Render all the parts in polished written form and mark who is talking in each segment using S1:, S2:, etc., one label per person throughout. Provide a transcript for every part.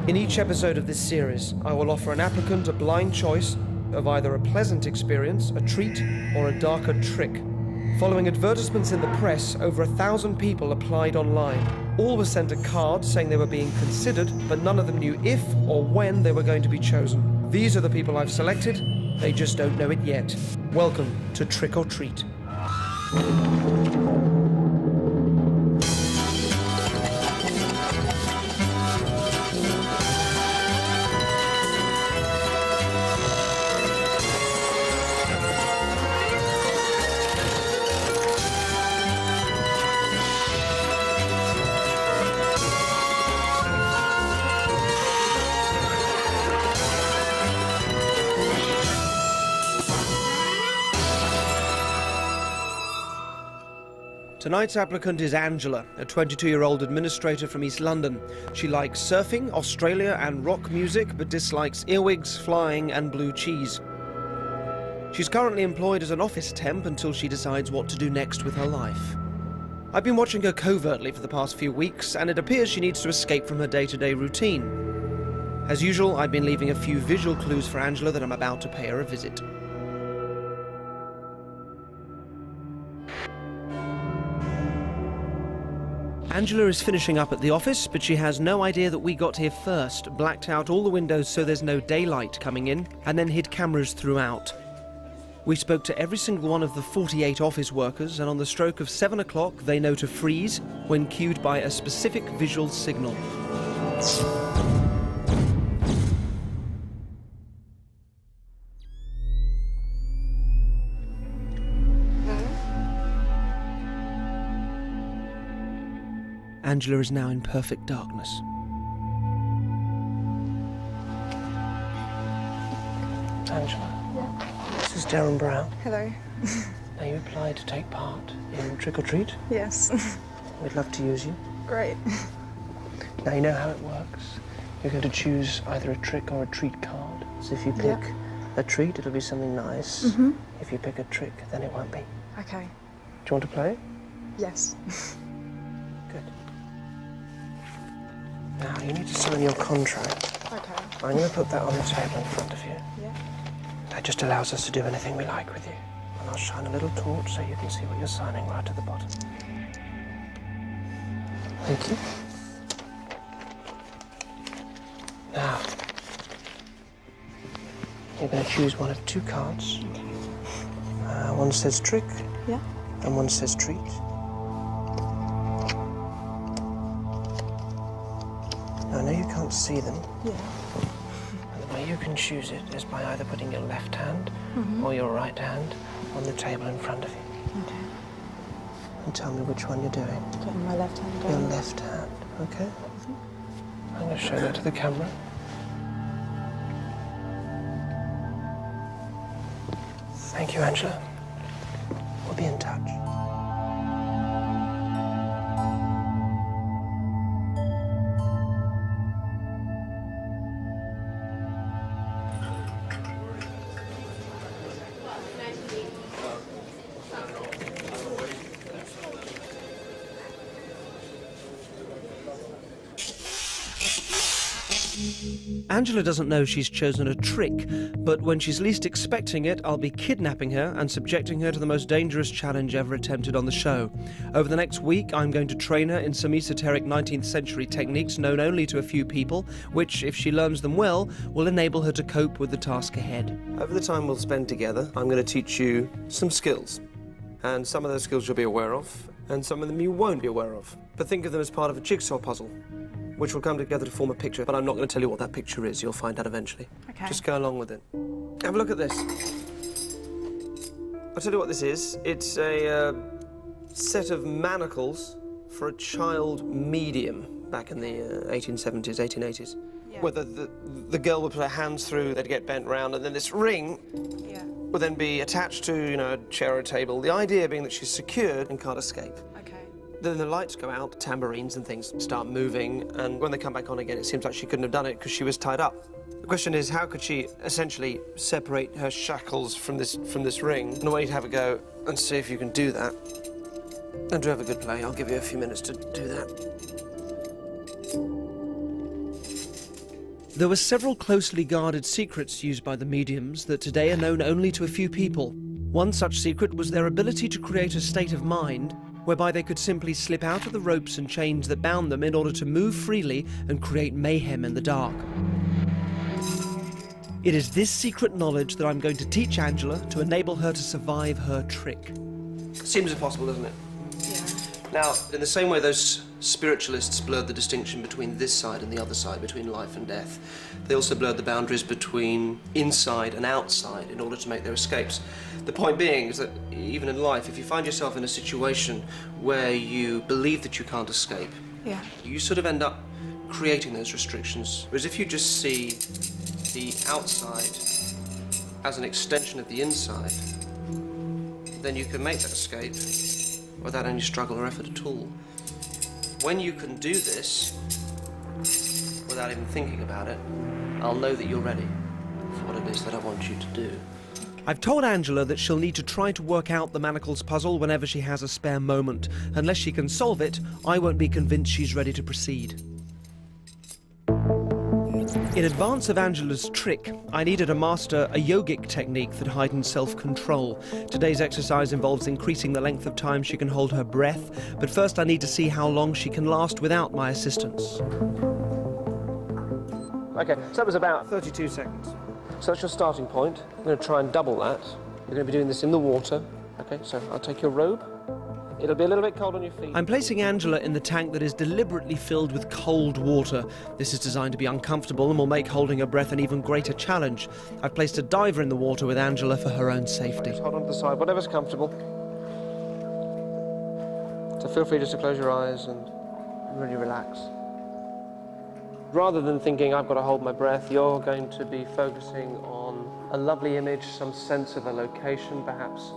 S1: In each episode of this series, I will offer an applicant a blind choice of either a pleasant experience, a treat, or a darker trick. Following advertisements in the press, over 1,000 people applied online. All were sent a card saying they were being considered, but none of them knew if or when they were going to be chosen. These are the people I've selected. They just don't know it yet. Welcome to Trick or Treat. Tonight's applicant is Angela, a 22-year-old administrator from East London. She likes surfing, Australia and rock music, but dislikes earwigs, flying and blue cheese. She's currently employed as an office temp until she decides what to do next with her life. I've been watching her covertly for the past few weeks, and it appears she needs to escape from her day-to-day routine. As usual, I've been leaving a few visual clues for Angela that I'm about to pay her a visit. Angela is finishing up at the office, but she has no idea that we got here first, blacked out all the windows so there's no daylight coming in, and then hid cameras throughout. We spoke to every single one of the 48 office workers, and on the stroke of 7 o'clock, they know to freeze when cued by a specific visual signal. Angela is now in perfect darkness. Angela. Yeah. This is Derren Brown.
S2: Hello.
S1: Now you applied to take part in Trick or Treat?
S2: Yes.
S1: We'd love to use you.
S2: Great.
S1: Now you know how it works. You're going to choose either a trick or a treat card. So if you pick a treat, it'll be something nice. Mm-hmm. If you pick a trick, then it won't be.
S2: Okay.
S1: Do you want to play?
S2: Yes.
S1: Good. Now, you need to sign your contract.
S2: Okay.
S1: I'm going to put that on the table in front of you.
S2: Yeah.
S1: That just allows us to do anything we like with you. And I'll shine a little torch so you can see what you're signing right at the bottom. Thank you. Now, you're going to choose one of two cards. One says trick.
S2: Yeah.
S1: And one says treat. I know you can't see them.
S2: Yeah.
S1: And the way you can choose it is by either putting your left hand or your right hand on the table in front of you.
S2: Okay.
S1: And tell me which one you're doing.
S2: Getting my left hand down.
S1: Your left hand, okay? I'm going to show that to the camera. Thank you, Angela. We'll be in touch. Angela doesn't know she's chosen a trick, but when she's least expecting it, I'll be kidnapping her and subjecting her to the most dangerous challenge ever attempted on the show. Over the next week, I'm going to train her in some esoteric 19th century techniques known only to a few people, which, if she learns them well, will enable her to cope with the task ahead. Over the time we'll spend together, I'm going to teach you some skills. And some of those skills you'll be aware of, and some of them you won't be aware of. But think of them as part of a jigsaw puzzle, which will come together to form a picture, but I'm not going to tell you what that picture is. You'll find out eventually.
S2: Okay.
S1: Just go along with it. Have a look at this. I'll tell you what this is. It's a set of manacles for a child medium back in the 1870s, 1880s.
S2: Yeah.
S1: Where the girl would put her hands through, they'd get bent round, and then this ring would then be attached to, a chair or a table. The idea being that she's secured and can't escape.
S2: Okay.
S1: Then the lights go out, tambourines and things start moving, and when they come back on again, it seems like she couldn't have done it because she was tied up. The question is, how could she essentially separate her shackles from this ring? And I want you to have a go and see if you can do that. And do have a good play. I'll give you a few minutes to do that. There were several closely guarded secrets used by the mediums that today are known only to a few people. One such secret was their ability to create a state of mind whereby they could simply slip out of the ropes and chains that bound them in order to move freely and create mayhem in the dark. It is this secret knowledge that I'm going to teach Angela to enable her to survive her trick. Seems impossible, doesn't it?
S2: Yeah.
S1: Now, in the same way those spiritualists blurred the distinction between this side and the other side, between life and death, they also blurred the boundaries between inside and outside in order to make their escapes. The point being is that even in life, if you find yourself in a situation where you believe that you can't escape,
S2: Yeah.
S1: you sort of end up creating those restrictions. Whereas if you just see the outside as an extension of the inside, then you can make that escape without any struggle or effort at all. When you can do this without even thinking about it, I'll know that you're ready for what it is that I want you to do. I've told Angela that she'll need to try to work out the manacles puzzle whenever she has a spare moment. Unless she can solve it, I won't be convinced she's ready to proceed. In advance of Angela's trick, I needed to master a yogic technique that heightens self-control. Today's exercise involves increasing the length of time she can hold her breath, but first I need to see how long she can last without my assistance. Okay, so that was about 32 seconds. So that's your starting point. I'm going to try and double that. You're going to be doing this in the water. Okay, so I'll take your robe. It'll be a little bit cold on your feet. I'm placing Angela in the tank that is deliberately filled with cold water. This is designed to be uncomfortable and will make holding her breath an even greater challenge. I've placed a diver in the water with Angela for her own safety. Just hold on to the side, whatever's comfortable. So feel free just to close your eyes and really relax. Rather than thinking I've got to hold my breath, you're going to be focusing on a lovely image, some sense of a location perhaps,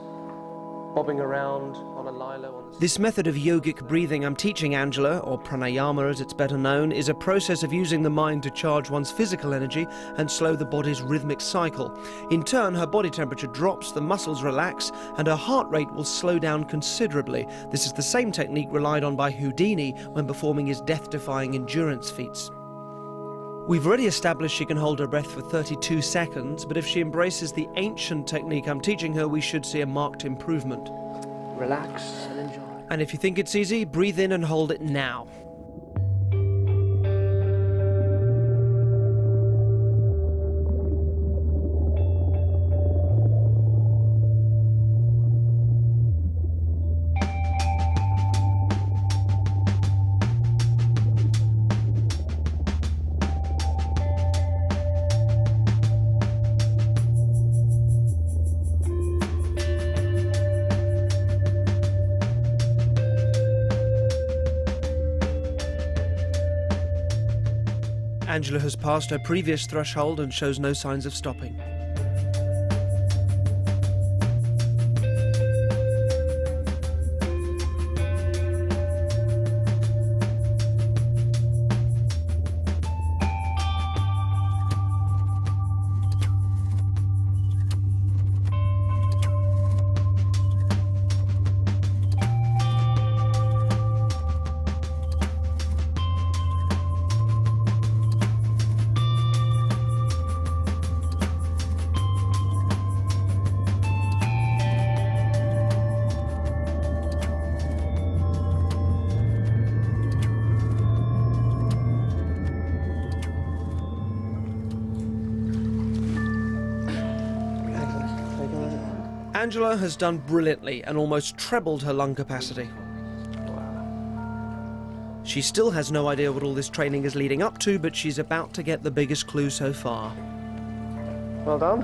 S1: bobbing around on a lilo. This method of yogic breathing I'm teaching Angela, or pranayama as it's better known, is a process of using the mind to charge one's physical energy and slow the body's rhythmic cycle. In turn, her body temperature drops, the muscles relax, and her heart rate will slow down considerably. This is the same technique relied on by Houdini when performing his death-defying endurance feats. We've already established she can hold her breath for 32 seconds, but if she embraces the ancient technique I'm teaching her, we should see a marked improvement. Relax and enjoy. And if you think it's easy, breathe in and hold it now. Angela has passed her previous threshold and shows no signs of stopping. Angela has done brilliantly and almost trebled her lung capacity. She still has no idea what all this training is leading up to, but she's about to get the biggest clue so far. Well done.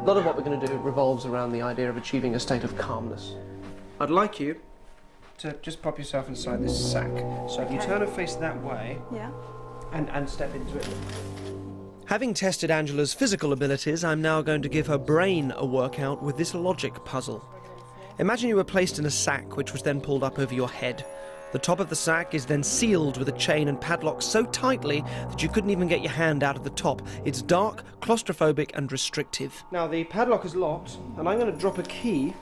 S1: A lot of what we're going to do revolves around the idea of achieving a state of calmness. I'd like you to just pop yourself inside this sack. So if you turn her face that way,
S2: Yeah.
S1: and step into it. Having tested Angela's physical abilities, I'm now going to give her brain a workout with this logic puzzle. Imagine you were placed in a sack which was then pulled up over your head. The top of the sack is then sealed with a chain and padlock so tightly that you couldn't even get your hand out of the top. It's dark, claustrophobic and restrictive. Now the padlock is locked and I'm going to drop a key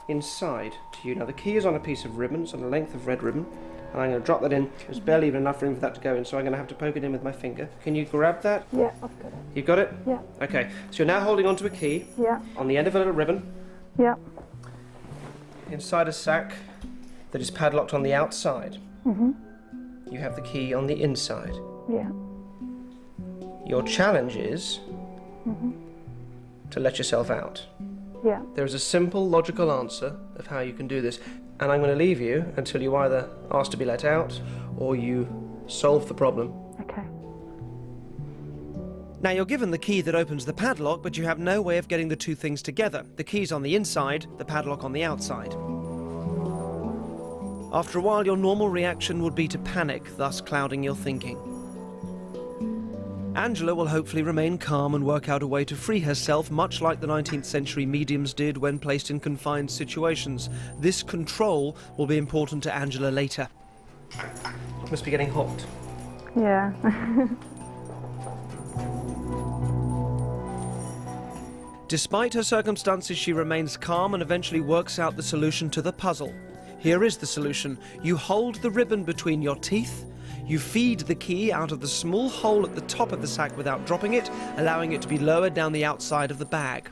S1: inside to you. Now the key is on a piece of ribbon, it's on a length of red ribbon, and I'm going to drop that in. There's barely even enough room for that to go in, so I'm going to have to poke it in with my finger. Can you grab that?
S2: Yeah, I've got it.
S1: You've got it?
S2: Yeah.
S1: Okay, so you're now holding onto a key.
S2: Yeah.
S1: On the end of a little ribbon.
S2: Yeah.
S1: Inside a sack that is padlocked on the outside.
S2: Mm-hmm.
S1: You have the key on the inside.
S2: Yeah.
S1: Your challenge is to let yourself out.
S2: Yeah.
S1: There is a simple, logical answer of how you can do this, and I'm going to leave you until you either ask to be let out or you solve the problem.
S2: Okay.
S1: Now you're given the key that opens the padlock, but you have no way of getting the two things together. The key's on the inside, the padlock on the outside. After a while, your normal reaction would be to panic, thus clouding your thinking. Angela will hopefully remain calm and work out a way to free herself, much like the 19th century mediums did when placed in confined situations. This control will be important to Angela later. It must be getting hot.
S2: Yeah.
S1: Despite her circumstances, she remains calm and eventually works out the solution to the puzzle. Here is the solution. You hold the ribbon between your teeth. You feed the key out of the small hole at the top of the sack without dropping it, allowing it to be lowered down the outside of the bag.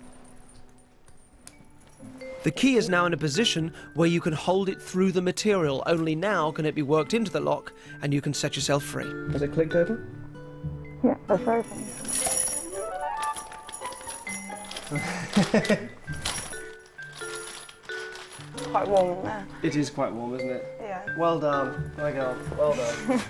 S1: The key is now in a position where you can hold it through the material. Only now can it be worked into the lock and you can set yourself free. Has it clicked open?
S2: Yeah, that's open. Quite warm in there.
S1: It is quite warm, isn't it?
S2: Yeah.
S1: Well done, my girl, well done.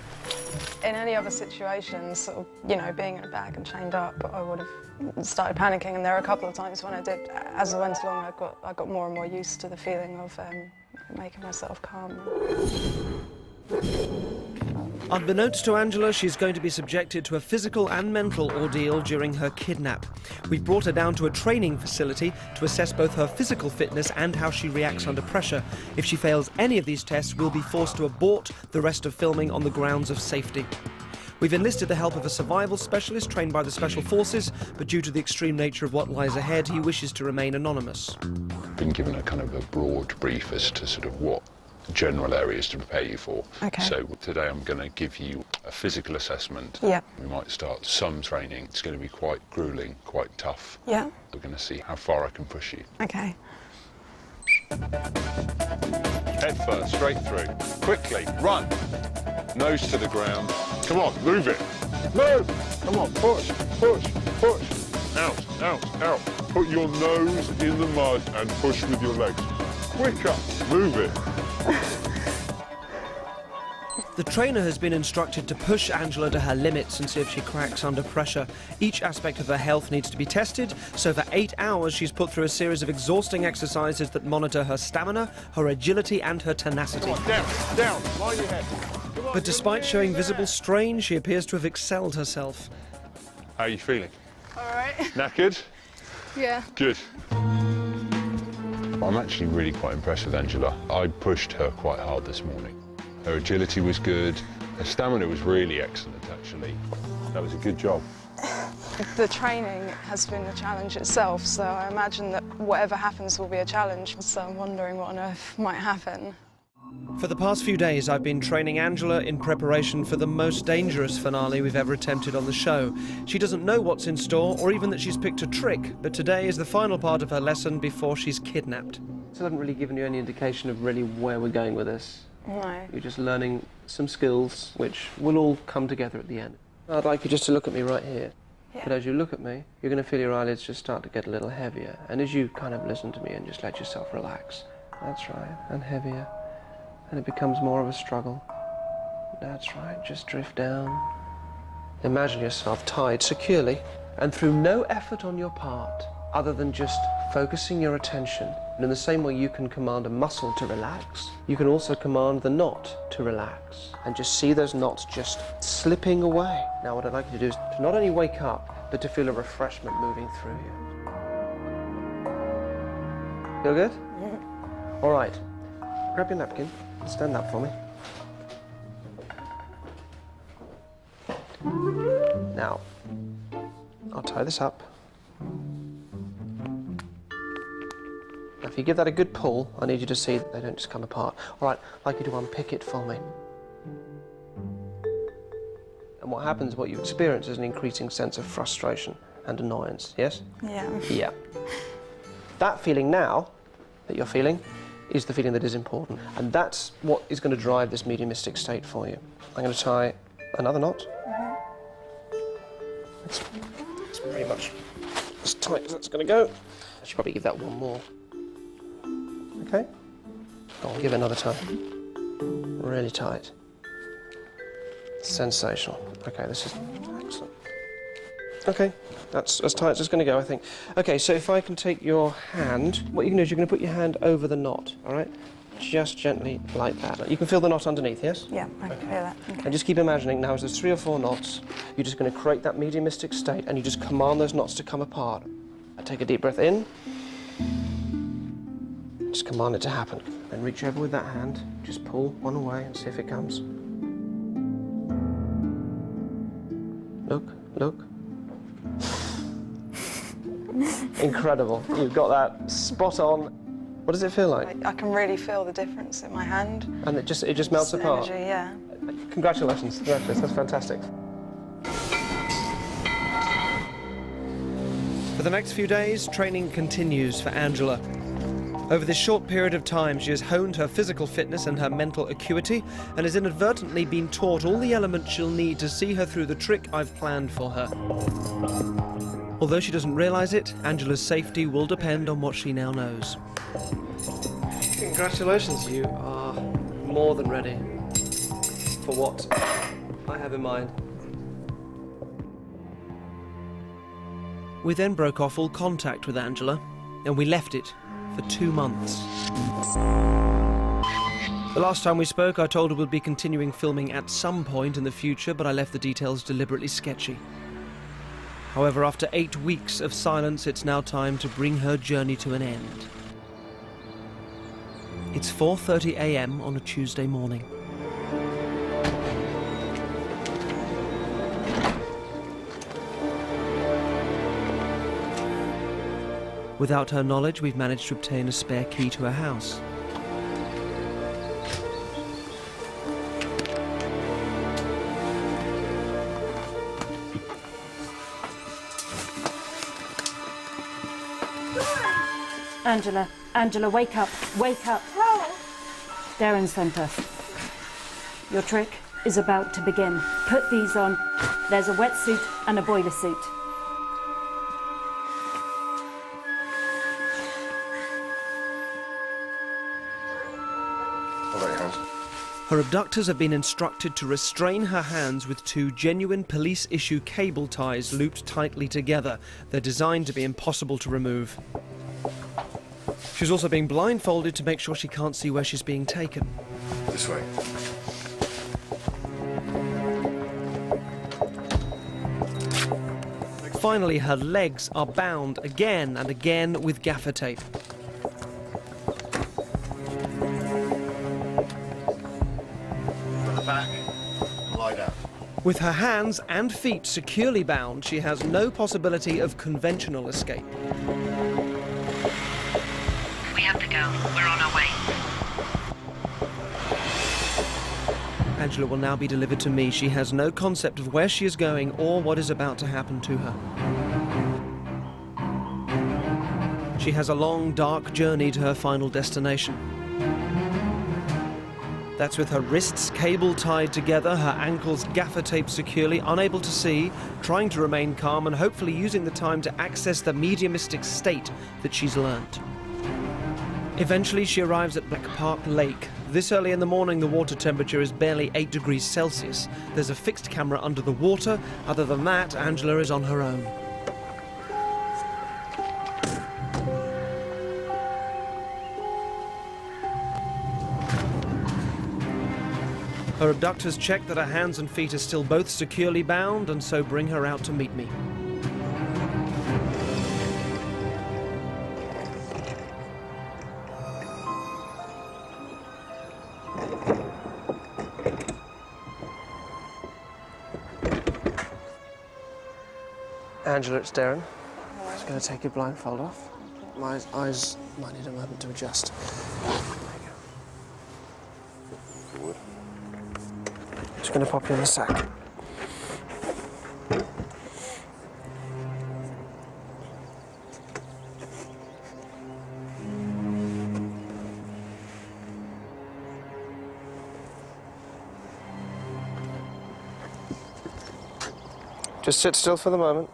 S2: In any other situation, sort of, you know, being in a bag and chained up, I would have started panicking. And there are a couple of times when I did. As I went along, I got more and more used to the feeling of making myself calm.
S1: Unbeknownst to Angela, she's going to be subjected to a physical and mental ordeal during her kidnap. We've brought her down to a training facility to assess both her physical fitness and how she reacts under pressure. If she fails any of these tests, we'll be forced to abort the rest of filming on the grounds of safety. We've enlisted the help of a survival specialist trained by the Special Forces, but due to the extreme nature of what lies ahead, he wishes to remain anonymous.
S3: Been given a kind of a broad brief as to sort of what general areas to prepare you for.
S2: Okay.
S3: So today I'm going to give you a physical assessment.
S2: Yeah.
S3: We might start some training. It's going to be quite grueling, quite tough.
S2: Yeah.
S3: We're going to see how far I can push you.
S2: Okay.
S3: Head first, straight through. Quickly, run. Nose to the ground. Come on, move it. Move! Come on, push, push, push. Out, out, out. Put your nose in the mud and push with your legs. Quicker, move it.
S1: The trainer has been instructed to push Angela to her limits and see if she cracks under pressure. Each aspect of her health needs to be tested, so for 8 hours she's put through a series of exhausting exercises that monitor her stamina, her agility and her tenacity.
S3: Come on, down, down, lie your head. Come on,
S1: But despite showing visible strain, she appears to have excelled herself.
S3: How are you feeling?
S2: All right.
S3: Knackered?
S2: Yeah.
S3: Good. I'm actually really quite impressed with Angela. I pushed her quite hard this morning. Her agility was good. Her stamina was really excellent, actually. That was a good job.
S2: The training has been the challenge itself, so I imagine that whatever happens will be a challenge. So I'm wondering what on earth might happen.
S1: For the past few days, I've been training Angela in preparation for the most dangerous finale we've ever attempted on the show. She doesn't know what's in store, or even that she's picked a trick, but today is the final part of her lesson before she's kidnapped. So I haven't really given you any indication of really where we're going with this.
S2: No.
S1: You're just learning some skills, which will all come together at the end. I'd like you just to look at me right here.
S2: Yeah.
S1: But as you look at me, you're going to feel your eyelids just start to get a little heavier. And as you kind of listen to me and just let yourself relax. That's right, and heavier. And it becomes more of a struggle. That's right, just drift down. Imagine yourself tied securely, and through no effort on your part, other than just focusing your attention. And in the same way you can command a muscle to relax, you can also command the knot to relax. And just see those knots just slipping away. Now what I'd like you to do is to not only wake up, but to feel a refreshment moving through you. Feel good? All right, grab your napkin. Stand up for me. Now, I'll tie this up. If you give that a good pull, I need you to see that they don't just come apart. All right, I'd like you to unpick it for me. And what happens, what you experience is an increasing sense of frustration and annoyance, yes?
S2: Yeah.
S1: Yeah. That feeling now, that you're feeling, is the feeling that is important. And that's what is going to drive this mediumistic state for you. I'm going to tie another knot. It's pretty much as tight as that's going to go. I should probably give that one more. Okay? I'll give it another time. Really tight. Sensational. Okay, this is excellent. Okay, that's as tight as it's going to go, I think. Okay, so if I can take your hand, what you can do is you're going to put your hand over the knot, all right? Just gently like that. You can feel the knot underneath, yes?
S2: Yeah, I can feel that. Okay.
S1: And just keep imagining now as there's 3 or 4 knots, you're just going to create that mediumistic state and you just command those knots to come apart. Take a deep breath in. Just command it to happen. Then reach over with that hand, just pull one away and see if it comes. Look, look. Incredible. You've got that spot on. What does it feel like?
S2: I can really feel the difference in my hand.
S1: And it just melts
S2: It's
S1: apart?
S2: energy, yeah.
S1: Congratulations. Congratulations. That's fantastic. For the next few days, training continues for Angela. Over this short period of time, she has honed her physical fitness and her mental acuity and has inadvertently been taught all the elements she'll need to see her through the trick I've planned for her. Although she doesn't realise it, Angela's safety will depend on what she now knows. Congratulations, you are more than ready for what I have in mind. We then broke off all contact with Angela, and we left it for 2 months. The last time we spoke, I told her we'd be continuing filming at some point in the future, but I left the details deliberately sketchy. However, after 8 weeks of silence, it's now time to bring her journey to an end. It's 4:30 a.m. on a Tuesday morning. Without her knowledge, we've managed to obtain a spare key to her house.
S4: Angela, wake up, wake up. Derren sent us. Your trick is about to begin. Put these on. There's a wetsuit and a boiler suit.
S1: Her abductors have been instructed to restrain her hands with 2 genuine police-issue cable ties looped tightly together. They're designed to be impossible to remove. She's also being blindfolded to make sure she can't see where she's being taken.
S3: This way.
S1: Finally, her legs are bound again and again with gaffer tape.
S3: Back. Lie down.
S1: With her hands and feet securely bound, she has no possibility of conventional escape.
S5: We have to go. We're on our way.
S1: Angela will now be delivered to me. She has no concept of where she is going or what is about to happen to her. She has a long, dark journey to her final destination. That's with her wrists cable tied together, her ankles gaffer taped securely, unable to see, trying to remain calm and hopefully using the time to access the mediumistic state that she's learnt. Eventually she arrives at Black Park Lake. This early in the morning the water temperature is barely 8 degrees Celsius. There's a fixed camera under the water. Other than that, Angela is on her own. Her abductors check that her hands and feet are still both securely bound and so bring her out to meet me. Angela, it's Derren. I'm just going to take your blindfold off. my eyes might need a moment to adjust. Just going to pop you in the sack. Just sit still for the moment.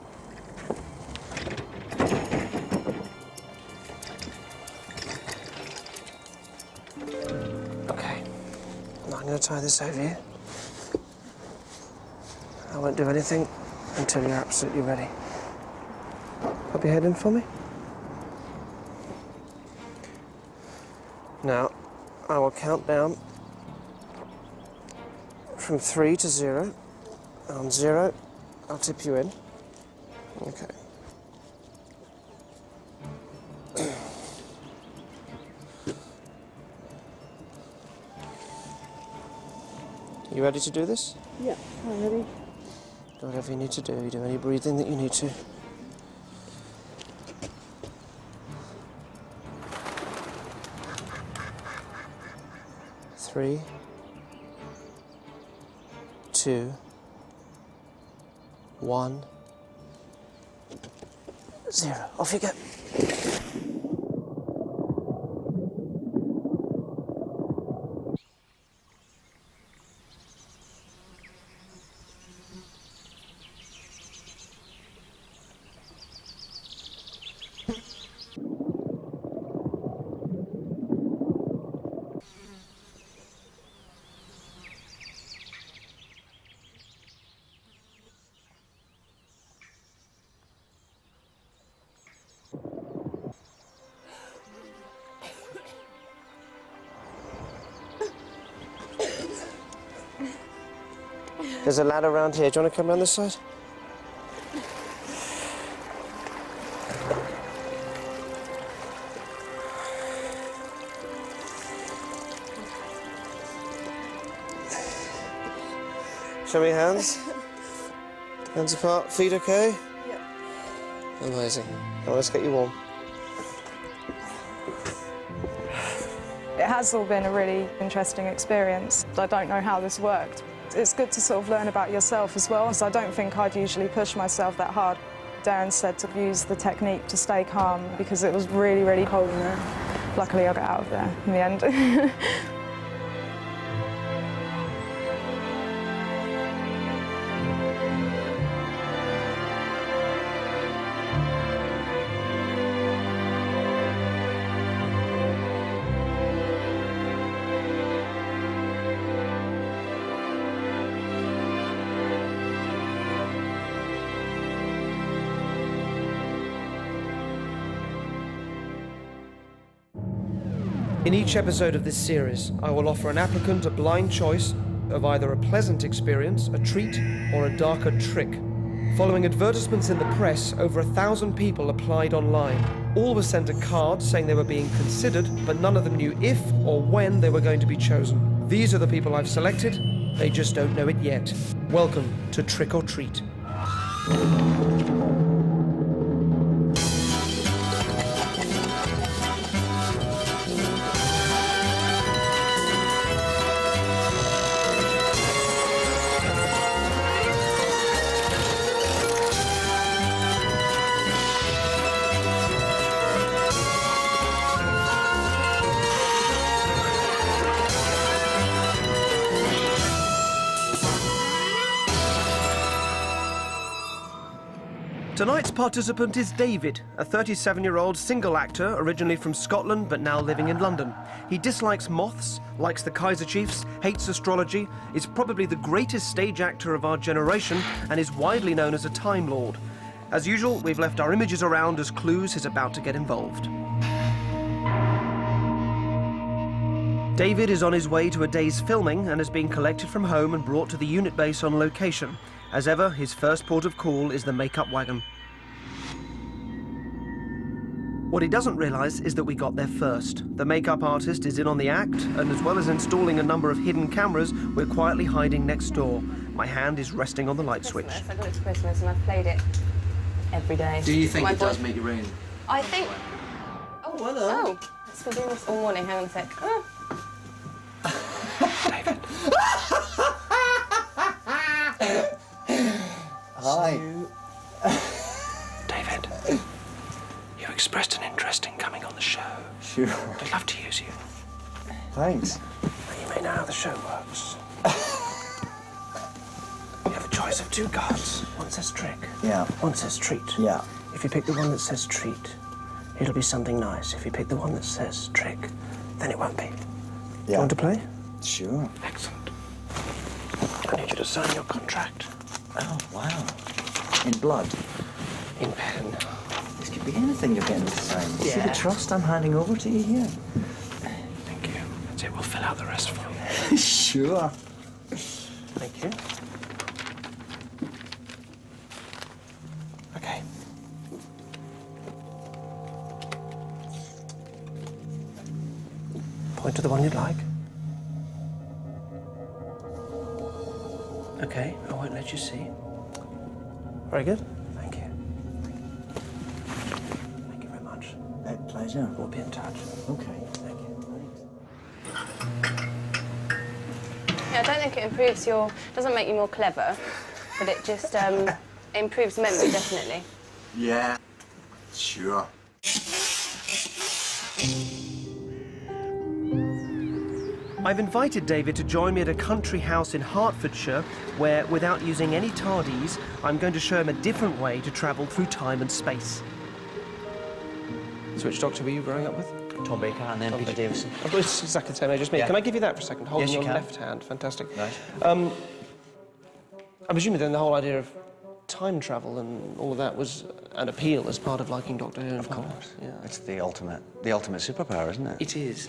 S1: Okay. Now I'm going to tie this over you. I won't do anything until you're absolutely ready. Pop your head in for me. Now, I will count down from 3 to 0. And on 0, I'll tip you in. Okay. You ready to do this?
S4: Yeah, I'm ready.
S1: Do whatever you need to do. You do any breathing that you need to. Three, 2, 1, 0. Off you go. There's a ladder around here. Do you want to come around this side? Show me your hands. Hands apart. Feet okay? Yeah. Amazing. Now let's get you warm.
S2: It has all been a really interesting experience. I don't know how this worked. It's good to sort of learn about yourself as well, so I don't think I'd usually push myself that hard. Derren said to use the technique to stay calm because it was really, really cold in there. Luckily, I got out of there in the end.
S1: In each episode of this series, I will offer an applicant a blind choice of either a pleasant experience, a treat, or a darker trick. Following advertisements in the press, over 1,000 people applied online. All were sent a card saying they were being considered, but none of them knew if or when they were going to be chosen. These are the people I've selected. They just don't know it yet. Welcome to Trick or Treat. Tonight's participant is David, a 37-year-old single actor originally from Scotland but now living in London. He dislikes moths, likes the Kaiser Chiefs, hates astrology, is probably the greatest stage actor of our generation and is widely known as a Time Lord. As usual, we've left our images around as clues he's about to get involved. David is on his way to a day's filming and has been collected from home and brought to the unit base on location. As ever, his first port of call is the makeup wagon. What he doesn't realise is that we got there first. The makeup artist is in on the act, and as well as installing a number of hidden cameras, we're quietly hiding next door. My hand is resting on the light switch.
S6: I got it to Christmas and I've played it every day.
S7: Do you think it does make your own?
S6: I think well done.
S7: Oh, it's been doing this all morning. Hang on a sec. Oh.
S1: David.
S6: Hi.
S1: David, you expressed an interest in coming on the show.
S6: Sure.
S1: I'd love to use you.
S6: Thanks.
S1: You may know how the show works. You have a choice of 2 cards. One says trick.
S6: Yeah.
S1: One says treat.
S6: Yeah.
S1: If you pick the one that says treat, it'll be something nice. If you pick the one that says trick, then it won't be.
S6: Yeah.
S1: Do you want to play?
S6: Sure.
S1: Excellent. I need you to sign your contract.
S6: Oh, wow. In blood?
S1: In pen.
S6: This could be anything you're getting to sign. You see
S1: Yeah.
S6: the trust I'm handing over to you here?
S1: Thank you. That's it. We'll fill out the rest for you.
S6: Sure.
S1: Thank you. Okay. Point to the one you'd like. Okay, I won't let you see. Very good. Thank you. Thank you very much.
S6: Pleasure.
S1: We'll be in touch.
S6: Okay.
S1: Thank you.
S7: Yeah, I don't think it improves your... doesn't make you more clever, but it just improves memory, definitely.
S6: Yeah. Sure.
S1: I've invited David to join me at a country house in Hertfordshire where, without using any tardies, I'm going to show him a different way to travel through time and space. So which doctor were you growing up with?
S8: Tom Baker and then Peter Davison.
S1: Oh, it's exactly the same age as me.
S8: Yeah.
S1: Can I give you that for a second? Hold
S8: Yes,
S1: in
S8: you
S1: your
S8: can.
S1: left hand. Fantastic.
S8: Right.
S1: I'm assuming then the whole idea of time travel and all of that was an appeal as part of liking Doctor Who.
S8: Of course.
S1: Yeah.
S8: It's the ultimate superpower, isn't it?
S1: It is.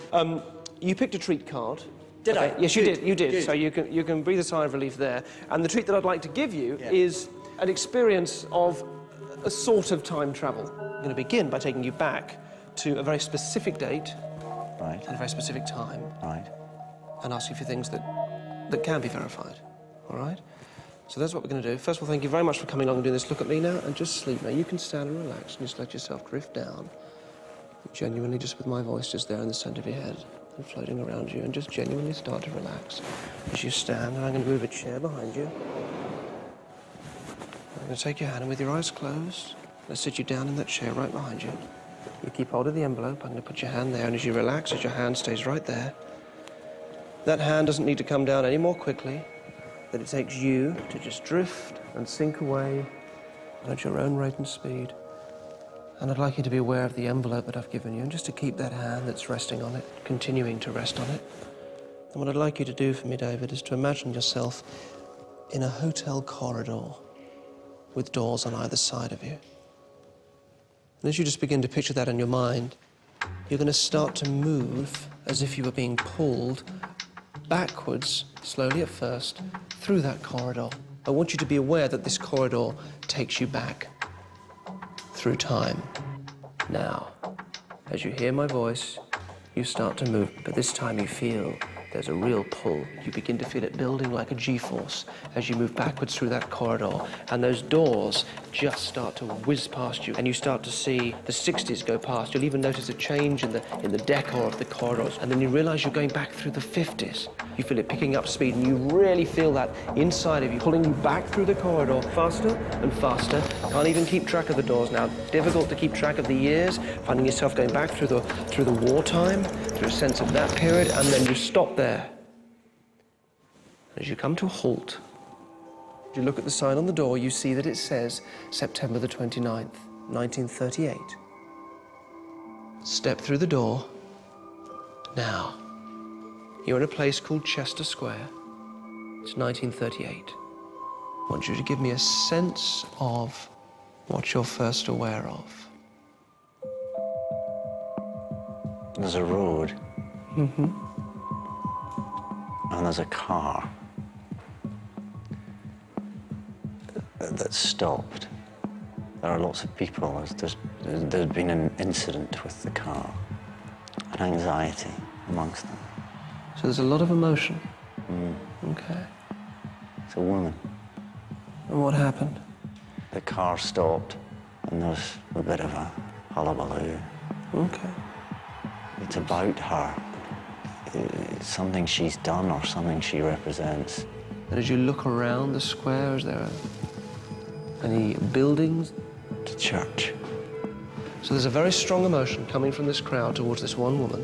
S1: You picked a treat card.
S8: Did I?
S1: Yes, you
S8: Good,
S1: did. You did.
S8: good.
S1: So you can breathe a sigh of relief there. And the treat that I'd like to give you
S8: Yeah.
S1: is an experience of a sort of time travel. I'm going to begin by taking you back to a very specific date
S8: Right.
S1: and a very specific time,
S8: Right.
S1: and ask you for things that can be verified. All right? So that's what we're going to do. First of all, thank you very much for coming along and doing this. Look at me now and just sleep. Now you can stand and relax and just let yourself drift down. Genuinely, just with my voice just there in the centre of your head and floating around you, and just genuinely start to relax as you stand. And I'm going to move a chair behind you. I'm going to take your hand, and with your eyes closed, I'll sit you down in that chair right behind you. You keep hold of the envelope. I'm going to put your hand there, and as you relax, as your hand stays right there, that hand doesn't need to come down any more quickly, that it takes you to just drift and sink away at your own rate and speed. And I'd like you to be aware of the envelope that I've given you, and just to keep that hand that's resting on it, continuing to rest on it. And what I'd like you to do for me, David, is to imagine yourself in a hotel corridor with doors on either side of you. And as you just begin to picture that in your mind, you're going to start to move as if you were being pulled backwards, slowly at first, through that corridor. I want you to be aware that this corridor takes you back through time. Now, as you hear my voice, you start to move, but this time you feel there's a real pull. You begin to feel it building like a G-force as you move backwards through that corridor, and those doors just start to whiz past you, and you start to see the 60s go past. You'll even notice a change in the decor of the corridors, and then you realize you're going back through the 50s. You feel it picking up speed, and you really feel that inside of you, pulling you back through the corridor faster and faster. Can't even keep track of the doors now. Difficult to keep track of the years, finding yourself going back through the wartime, through a sense of that period, and then you stop there. As you come to a halt, you look at the sign on the door, you see that it says September the 29th, 1938. Step through the door. Now, you're in a place called Chester Square. It's 1938. I want you to give me a sense of what you're first aware of.
S8: There's a road.
S1: Mm-hmm.
S8: And there's a car that's stopped. There are lots of people. There's been an incident with the car, and anxiety amongst them.
S1: So there's a lot of emotion.
S8: Mm.
S1: Okay.
S8: It's a woman.
S1: And what happened?
S8: The car stopped, and there was a bit of a hullabaloo.
S1: Okay.
S8: It's about her. It's something she's done or something she represents.
S1: And as you look around the square, is there any buildings?
S8: The church.
S1: So there's a very strong emotion coming from this crowd towards this one woman.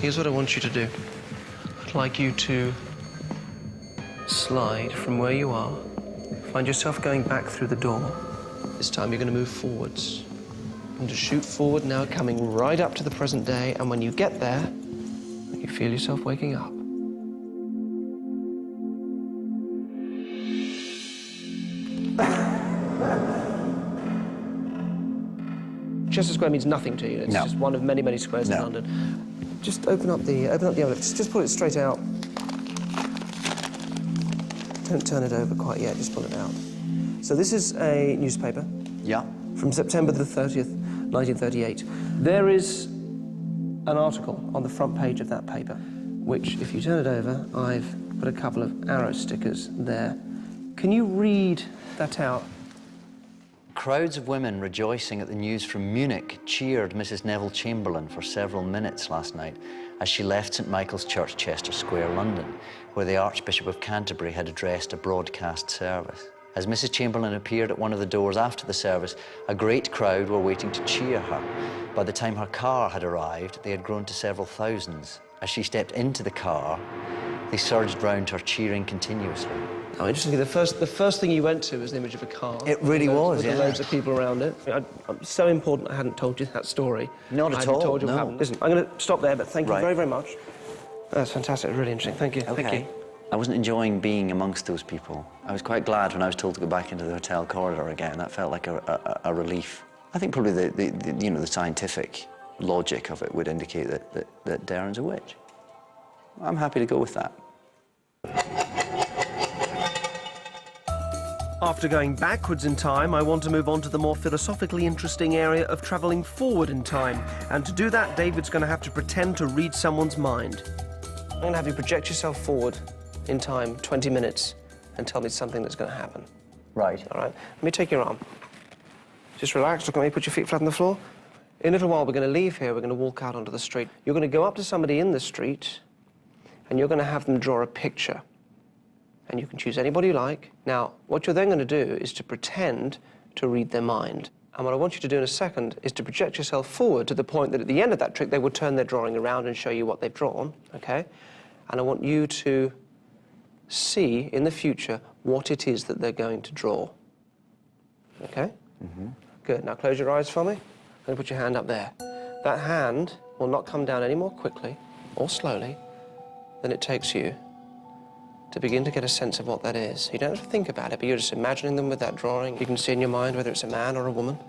S1: Here's what I want you to do. I'd like you to slide from where you are. Find yourself going back through the door. This time you're going to move forwards. And to shoot forward now, coming right up to the present day. And when you get there, you feel yourself waking up. Chester Square means nothing to you. It's just one of many, many squares in London. Just open up the envelope. Just pull it straight out. Don't turn it over quite yet. Just pull it out. So this is a newspaper.
S8: Yeah.
S1: From September the 30th, 1938. There is an article on the front page of that paper, which, if you turn it over, I've put a couple of arrow stickers there. Can you read that out?
S8: Crowds of women rejoicing at the news from Munich cheered Mrs. Neville Chamberlain for several minutes last night as she left St Michael's Church, Chester Square, London, where the Archbishop of Canterbury had addressed a broadcast service. As Mrs. Chamberlain appeared at one of the doors after the service, a great crowd were waiting to cheer her. By the time her car had arrived, they had grown to several thousands. As she stepped into the car, they surged round her, cheering continuously.
S1: Oh, interestingly, the first thing you went to was the image of a car.
S8: It really was,
S1: yeah. With loads of people around it. I'm so important I hadn't told you that story.
S8: Not at all,
S1: told you
S8: no.
S1: Listen, I'm going to stop there, but thank you very, very much. That's fantastic, really interesting. Thank you.
S8: Okay.
S1: Thank you.
S8: I wasn't enjoying being amongst those people. I was quite glad when I was told to go back into the hotel corridor again. That felt like a relief. I think probably the scientific logic of it would indicate that Derren's a witch. I'm happy to go with that.
S1: After going backwards in time, I want to move on to the more philosophically interesting area of travelling forward in time. And to do that, David's going to have to pretend to read someone's mind. I'm going to have you project yourself forward in time, 20 minutes, and tell me something that's going to happen.
S8: Right.
S1: All right? Let me take your arm. Just relax, look at me, put your feet flat on the floor. In a little while, we're going to leave here, we're going to walk out onto the street. You're going to go up to somebody in the street, and you're going to have them draw a picture. And you can choose anybody you like. Now, what you're then going to do is to pretend to read their mind. And what I want you to do in a second is to project yourself forward to the point that at the end of that trick, they will turn their drawing around and show you what they've drawn, okay? And I want you to see in the future what it is that they're going to draw. Okay? Good. Now close your eyes for me. I'm going to put your hand up there. That hand will not come down any more quickly or slowly than it takes you to begin to get a sense of what that is. You don't have to think about it, but you're just imagining them with that drawing. You can see in your mind whether it's a man or a woman.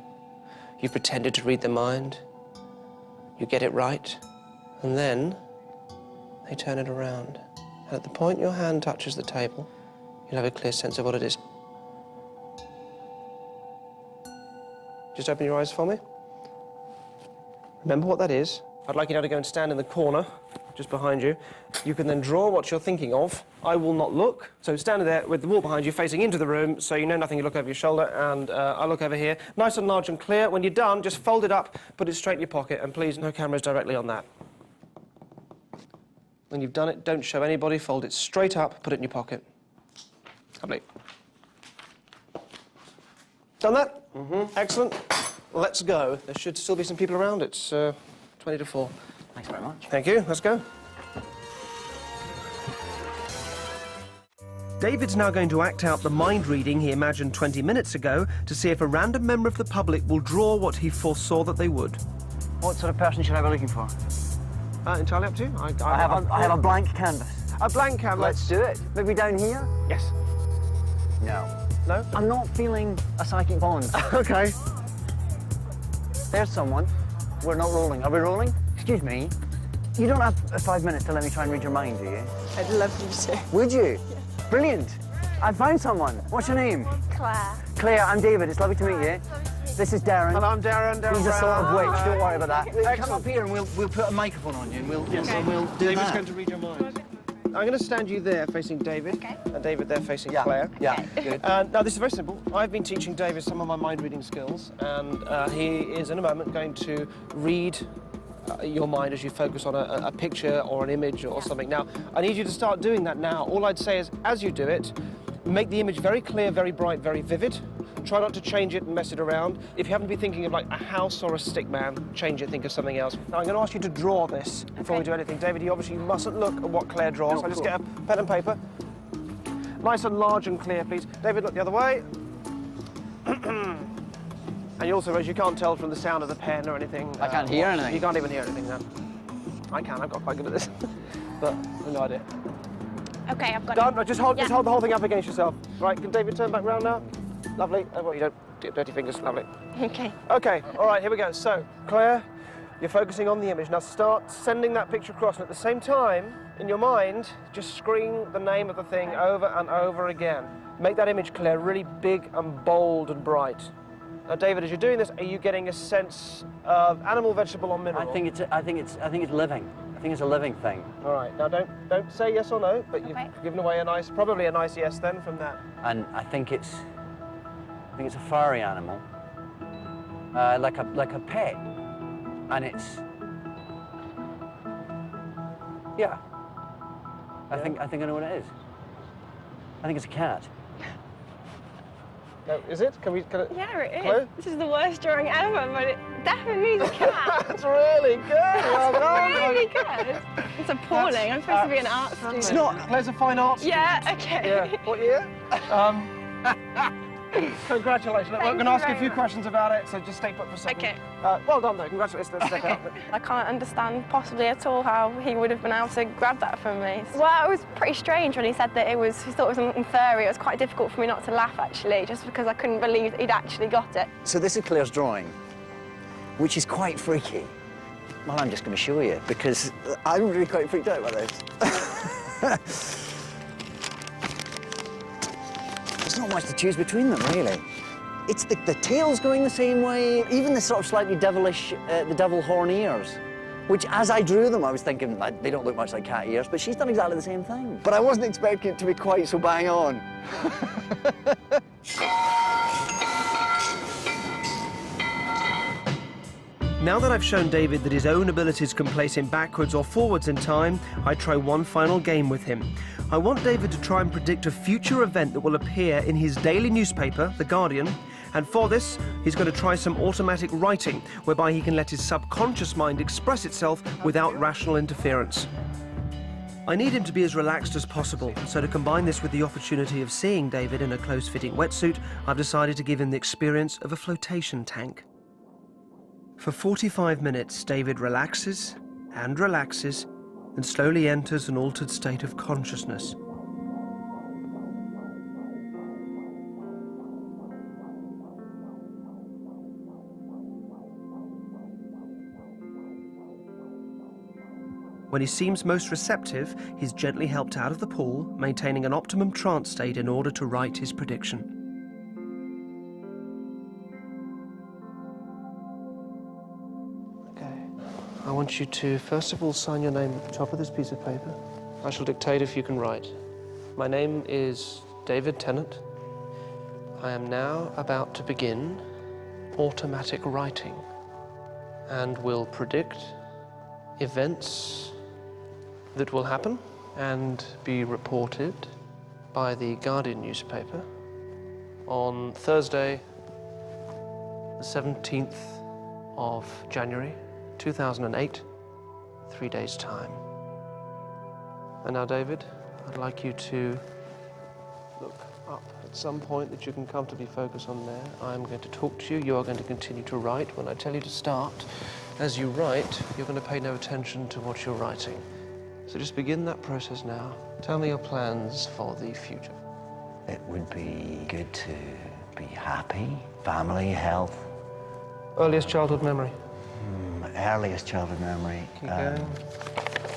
S1: You've pretended to read their mind. You get it right. And then they turn it around. And at the point your hand touches the table, you'll have a clear sense of what it is. Just open your eyes for me. Remember what that is. I'd like you now to go and stand in the corner, just behind you. You can then draw what you're thinking of. I will not look. So stand there with the wall behind you, facing into the room, so you know nothing. You look over your shoulder, and I'll look over here. Nice and large and clear. When you're done, just fold it up, put it straight in your pocket, and please, no cameras directly on that. When you've done it, don't show anybody. Fold it straight up, put it in your pocket. Lovely. Done that? Excellent. Let's go. There should still be some people around. It's 20 to 4.
S8: Thanks very much.
S1: Thank you. Let's go. David's now going to act out the mind reading he imagined 20 minutes ago to see if a random member of the public will draw what he foresaw that they would.
S9: What sort of person should I be looking for?
S1: Entirely up to you.
S9: I have a blank canvas.
S1: A blank canvas?
S9: Let's do it. Maybe down here?
S1: Yes.
S9: No.
S1: No?
S9: I'm not feeling a psychic bond.
S1: OK.
S9: There's someone. We're not rolling. Are we rolling? Excuse me. You don't have 5 minutes to let me try and read your mind, do you?
S2: I'd love you to.
S9: Would you? Yeah. Brilliant. I found someone. What's your name?
S2: Claire.
S9: Claire, I'm David. It's lovely to meet you. This is Derren.
S1: Hello, I'm Derren.
S9: He's a sort of witch. Don't worry about that.
S1: Excellent.
S9: Come up here and we'll put a microphone on you and we'll do
S1: David's
S9: that.
S1: going to read your mind. I'm going to stand you there facing David, and David there facing Claire.
S9: Yeah, good.
S1: Now, this is very simple. I've been teaching David some of my mind-reading skills, and he is, in a moment, going to read your mind as you focus on a picture or an image or something. Now, I need you to start doing that now. All I'd say is, as you do it, make the image very clear, very bright, very vivid. Try not to change it and mess it around. If you happen to be thinking of like a house or a stick man, change it, think of something else. Now, I'm going to ask you to draw this before we do anything. David, you obviously mustn't look at what Claire draws. So just get a pen and paper. Nice and large and clear, please. David, look the other way. And you also, as you can't tell from the sound of the pen or anything.
S9: I can't hear anything.
S1: You can't even hear anything then. I can, I've got quite good at this. But I've no idea.
S7: Okay, I've got
S1: Done.
S7: it.
S1: Just hold the whole thing up against yourself. Right, can David turn back round now? Lovely. Oh, well, you don't get dirty fingers. Lovely.
S7: Okay.
S1: Okay, all right, here we go. So, Claire, you're focusing on the image. Now start sending that picture across, and at the same time, in your mind, just scream the name of the thing over and over again. Make that image, Claire, really big and bold and bright. Now, David, as you're doing this, are you getting a sense of animal, vegetable, or mineral?
S9: I think it's living. I think it's a living thing.
S1: All right. Now, don't say yes or no, but you've given away probably a nice yes then from that.
S9: And I think it's a furry animal, like a pet, and it's I think I know what it is. I think it's a cat.
S1: No, is it? Can it?
S7: Yeah, it is.
S1: Hello?
S7: This is the worst drawing ever, but it definitely is a cat.
S1: That's really good. Well done.
S7: Really good. It's appalling. I'm supposed to be an art student.
S1: It's not. Claire's a fine arts student.
S7: Yeah, okay.
S1: Yeah. What year? Congratulations. I'm going to ask you a few questions about it, so just stay put for a second.
S7: Okay.
S1: Well done, though. Congratulations. Let's step out.
S2: I can't understand possibly at all how he would have been able to grab that from me. Well, it was pretty strange when he said that he thought it was something furry. It was quite difficult for me not to laugh, actually, just because I couldn't believe that he'd actually got it.
S9: So this is Claire's drawing, which is quite freaky. Well, I'm just going to show you, because I'm really quite freaked out by this. There's not much to choose between them, really. It's the tail's going the same way, even the sort of slightly devilish, the devil horn ears, which, as I drew them, I was thinking, they don't look much like cat ears, but she's done exactly the same thing. But I wasn't expecting it to be quite so bang on.
S1: Now that I've shown David that his own abilities can place him backwards or forwards in time, I try one final game with him. I want David to try and predict a future event that will appear in his daily newspaper, The Guardian, and for this, he's going to try some automatic writing, whereby he can let his subconscious mind express itself without rational interference. I need him to be as relaxed as possible, so to combine this with the opportunity of seeing David in a close-fitting wetsuit, I've decided to give him the experience of a flotation tank. For 45 minutes, David relaxes and relaxes and slowly enters an altered state of consciousness. When he seems most receptive, he's gently helped out of the pool, maintaining an optimum trance state in order to write his prediction. I want you to, first of all, sign your name at the top of this piece of paper. I shall dictate if you can write. My name is David Tennant. I am now about to begin automatic writing and will predict events that will happen and be reported by the Guardian newspaper on Thursday, the 17th of January, 2008, 3 days' time. And now, David, I'd like you to look up at some point that you can comfortably focus on there. I'm going to talk to you. You are going to continue to write. When I tell you to start, as you write, you're going to pay no attention to what you're writing. So just begin that process now. Tell me your plans for the future.
S8: It would be good to be happy, family, health.
S1: Earliest childhood memory?
S8: Earliest childhood memory.
S1: Keep going.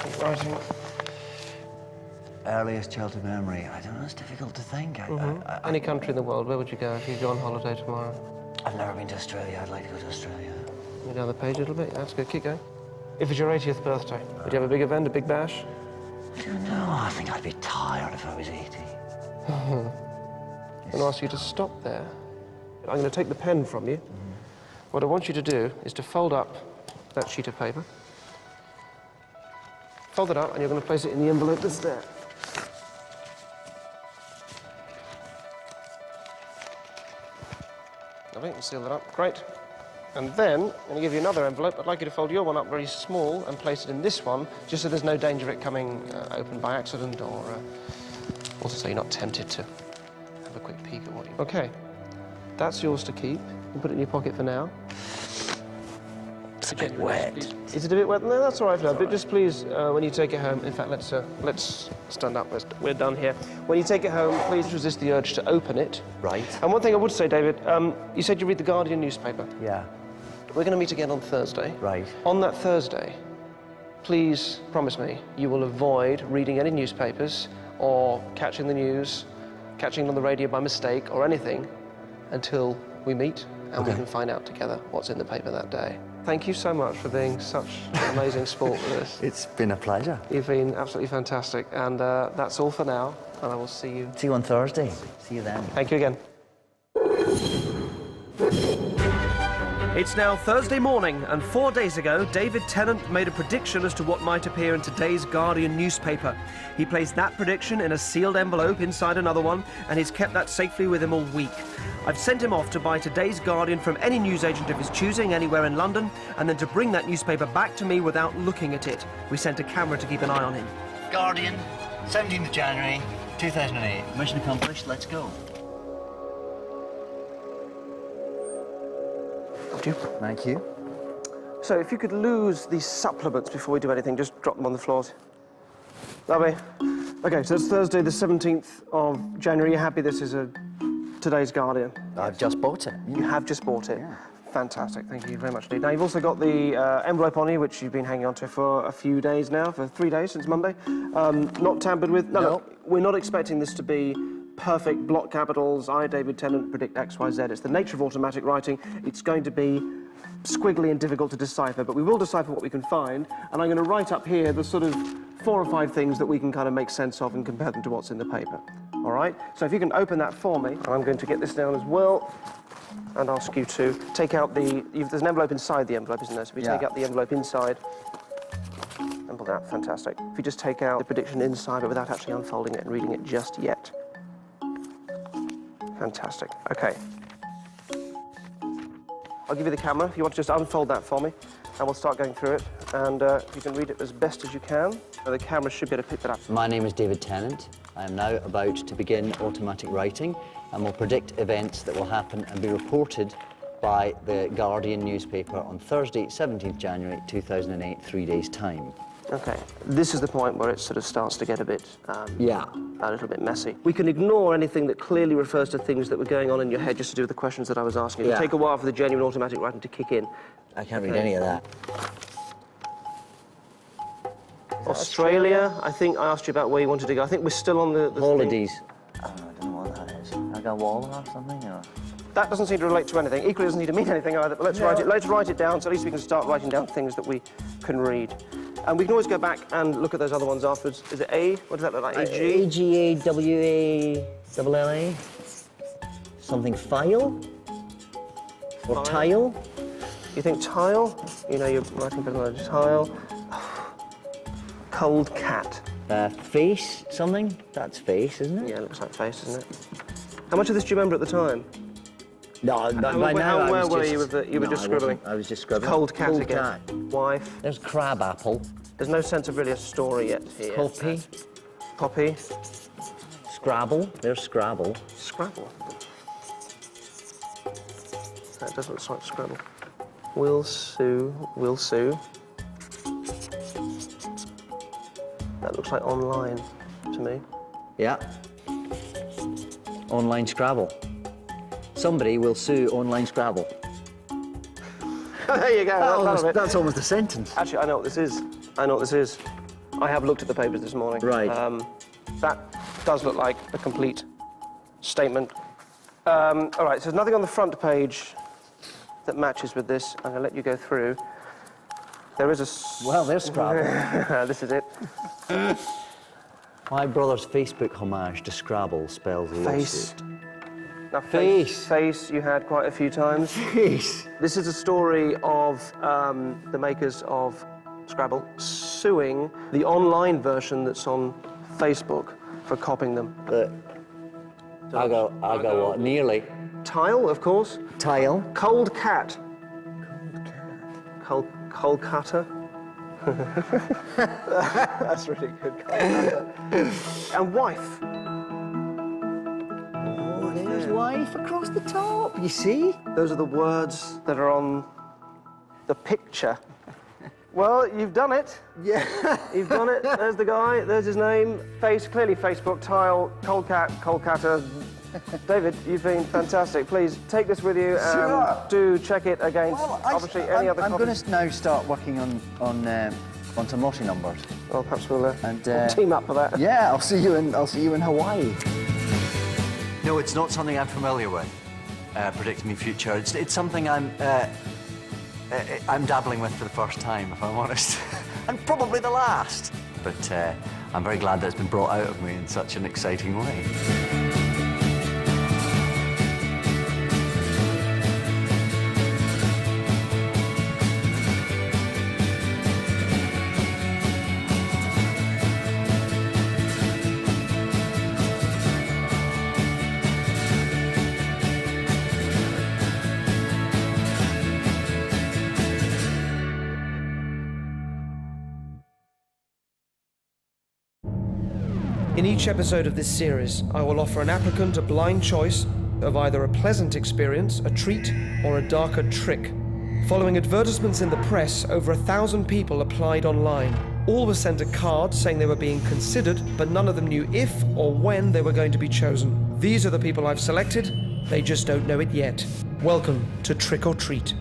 S1: Keep writing.
S8: Earliest childhood memory. I don't know, it's difficult to think.
S1: Any country in the world, where would you go if you go on holiday tomorrow?
S8: I've never been to Australia. I'd like to go to Australia.
S1: Go down the page a little bit. That's good. Keep going. If it's your 80th birthday, would you have a big event, a big bash?
S8: I don't know. I think I'd be tired if I was 80.
S1: I'm going to ask you to stop there. I'm going to take the pen from you. What I want you to do is to fold up that sheet of paper Fold it up, and you're going to place it in the envelope that's there. Lovely, we'll seal that up. Great. And then, I'm going to give you another envelope. I'd like you to fold your one up very small and place it in this one, just so there's no danger of it coming open by accident, or also so you're not tempted to have a quick peek at what you... OK. That's yours to keep. You can put it in your pocket for now.
S9: It's a bit wet.
S1: Is it a bit wet? No, that's all right for now. But just please, when you take it home... In fact, let's stand up. We're done here. When you take it home, please resist the urge to open it.
S9: Right.
S1: And one thing I would say, David, you said you read the Guardian newspaper.
S9: Yeah.
S1: We're going to meet again on Thursday.
S9: Right.
S1: On that Thursday, please promise me you will avoid reading any newspapers or catching the news, catching it on the radio by mistake or anything until we meet and we can find out together what's in the paper that day. Thank you so much for being such an amazing sport with us.
S9: It's been a pleasure.
S1: You've been absolutely fantastic. And that's all for now. And I will see you.
S9: See you on Thursday. See you then.
S1: Thank you again. It's now Thursday morning, and 4 days ago, David Tennant made a prediction as to what might appear in today's Guardian newspaper. He placed that prediction in a sealed envelope inside another one, and he's kept that safely with him all week. I've sent him off to buy today's Guardian from any newsagent of his choosing anywhere in London, and then to bring that newspaper back to me without looking at it. We sent a camera to keep an eye on him.
S9: Guardian, 17th of January, 2008. Mission accomplished, let's go. Thank you.
S1: So if you could lose these supplements before we do anything, just drop them on the floors. Lovely. OK, so it's Thursday, the 17th of January. You're happy this is today's Guardian?
S9: I've just bought it.
S1: You have just bought it?
S9: Yeah.
S1: Fantastic, thank you very much indeed. Now, you've also got the envelope on you, which you've been hanging on to for a few days now, for 3 days, since Monday. Not tampered with? No, we're not expecting this to be perfect block capitals. I, David Tennant, predict X, Y, Z. It's the nature of automatic writing. It's going to be squiggly and difficult to decipher, but we will decipher what we can find, and I'm going to write up here the sort of 4 or 5 things that we can kind of make sense of and compare them to what's in the paper. All right? So if you can open that for me, I'm going to get this down as well, and ask you to take out the... There's an envelope inside the envelope, isn't there? So if you take out the envelope inside and pull that out, fantastic. If you just take out the prediction inside, but without actually unfolding it and reading it just yet. Fantastic. OK. I'll give you the camera if you want to just unfold that for me, and we'll start going through it. And if you can read it as best as you can, the camera should be able to pick that up.
S8: My name is David Tennant. I am now about to begin automatic writing and will predict events that will happen and be reported by the Guardian newspaper on Thursday, 17th January 2008, 3 days' time.
S1: OK. This is the point where it sort of starts to get a bit... a little bit messy. We can ignore anything that clearly refers to things that were going on in your head just to do with the questions that I was asking you. It'll take a while for the genuine automatic writing to kick in.
S9: I can't read any of that.
S1: Australia, I think I asked you about where you wanted to go. I think we're still on the
S9: holidays. I don't know what that is. Like a wall or something, or...
S1: That doesn't seem to relate to anything. Equally doesn't need to mean anything either, but let's write it down, so at least we can start writing down things that we can read. And we can always go back and look at those other ones afterwards. Is it A? What does that look like? AG?
S9: A-G-A-W-A-L-L-A? Something file? Or tile?
S1: You think tile? You know, you're writing better than tile. Cold cat.
S9: Face, something? That's face, isn't it?
S1: Yeah, it looks like face, isn't it? How much of this do you remember at the time?
S9: No, by now
S1: where were you with the... You were just scribbling?
S9: I was just scribbling.
S1: Cold cat again.
S9: Cat.
S1: Wife.
S9: There's crab apple.
S1: There's no sense of really a story yet here.
S9: Poppy.
S1: Poppy.
S9: Scrabble. There's Scrabble.
S1: Scrabble. That does look like Scrabble. Will Sue. Will Sue. That looks like online to me.
S9: Yeah. Online Scrabble. Somebody will sue online Scrabble.
S1: There you go.
S9: That's almost a sentence.
S1: Actually, I know what this is. I know what this is. I have looked at the papers this morning.
S9: Right.
S1: That does look like a complete statement. All right, so there's nothing on the front page that matches with this. I'm going to let you go through. There is a...
S9: Well, there's Scrabble.
S1: This is it.
S8: My brother's Facebook homage to Scrabble spells
S1: Face.
S8: lawsuit.
S1: Now, face you had quite a few times.
S9: Face.
S1: This is a story of the makers of Scrabble. suing the online version that's on Facebook for copying them.
S9: I go what? Nearly.
S1: Tile, of course.
S9: Tile.
S1: Cold cat. Cold cutter. That's really good. And wife.
S9: Oh, there's wife across the top, you see?
S1: Those are the words that are on the picture. Well, you've done it.
S9: Yeah.
S1: You've done it. There's the guy, there's his name, face, clearly Facebook, tile, cold cat, cold cutter. David, you've been fantastic. Please take this with you and do check it against, obviously, any other copies.
S9: I'm going to now start working on some lottery numbers.
S1: Well, perhaps we'll
S9: we'll
S1: team up for that.
S9: Yeah, I'll see you in Hawaii. No, it's not something I'm familiar with. Predicting my future. It's something I'm dabbling with for the first time, if I'm honest, and probably the last. But I'm very glad that it's been brought out of me in such an exciting way.
S1: In each episode of this series, I will offer an applicant a blind choice of either a pleasant experience, a treat, or a darker trick. Following advertisements in the press, over 1,000 people applied online. All were sent a card saying they were being considered, but none of them knew if or when they were going to be chosen. These are the people I've selected. They just don't know it yet. Welcome to Trick or Treat.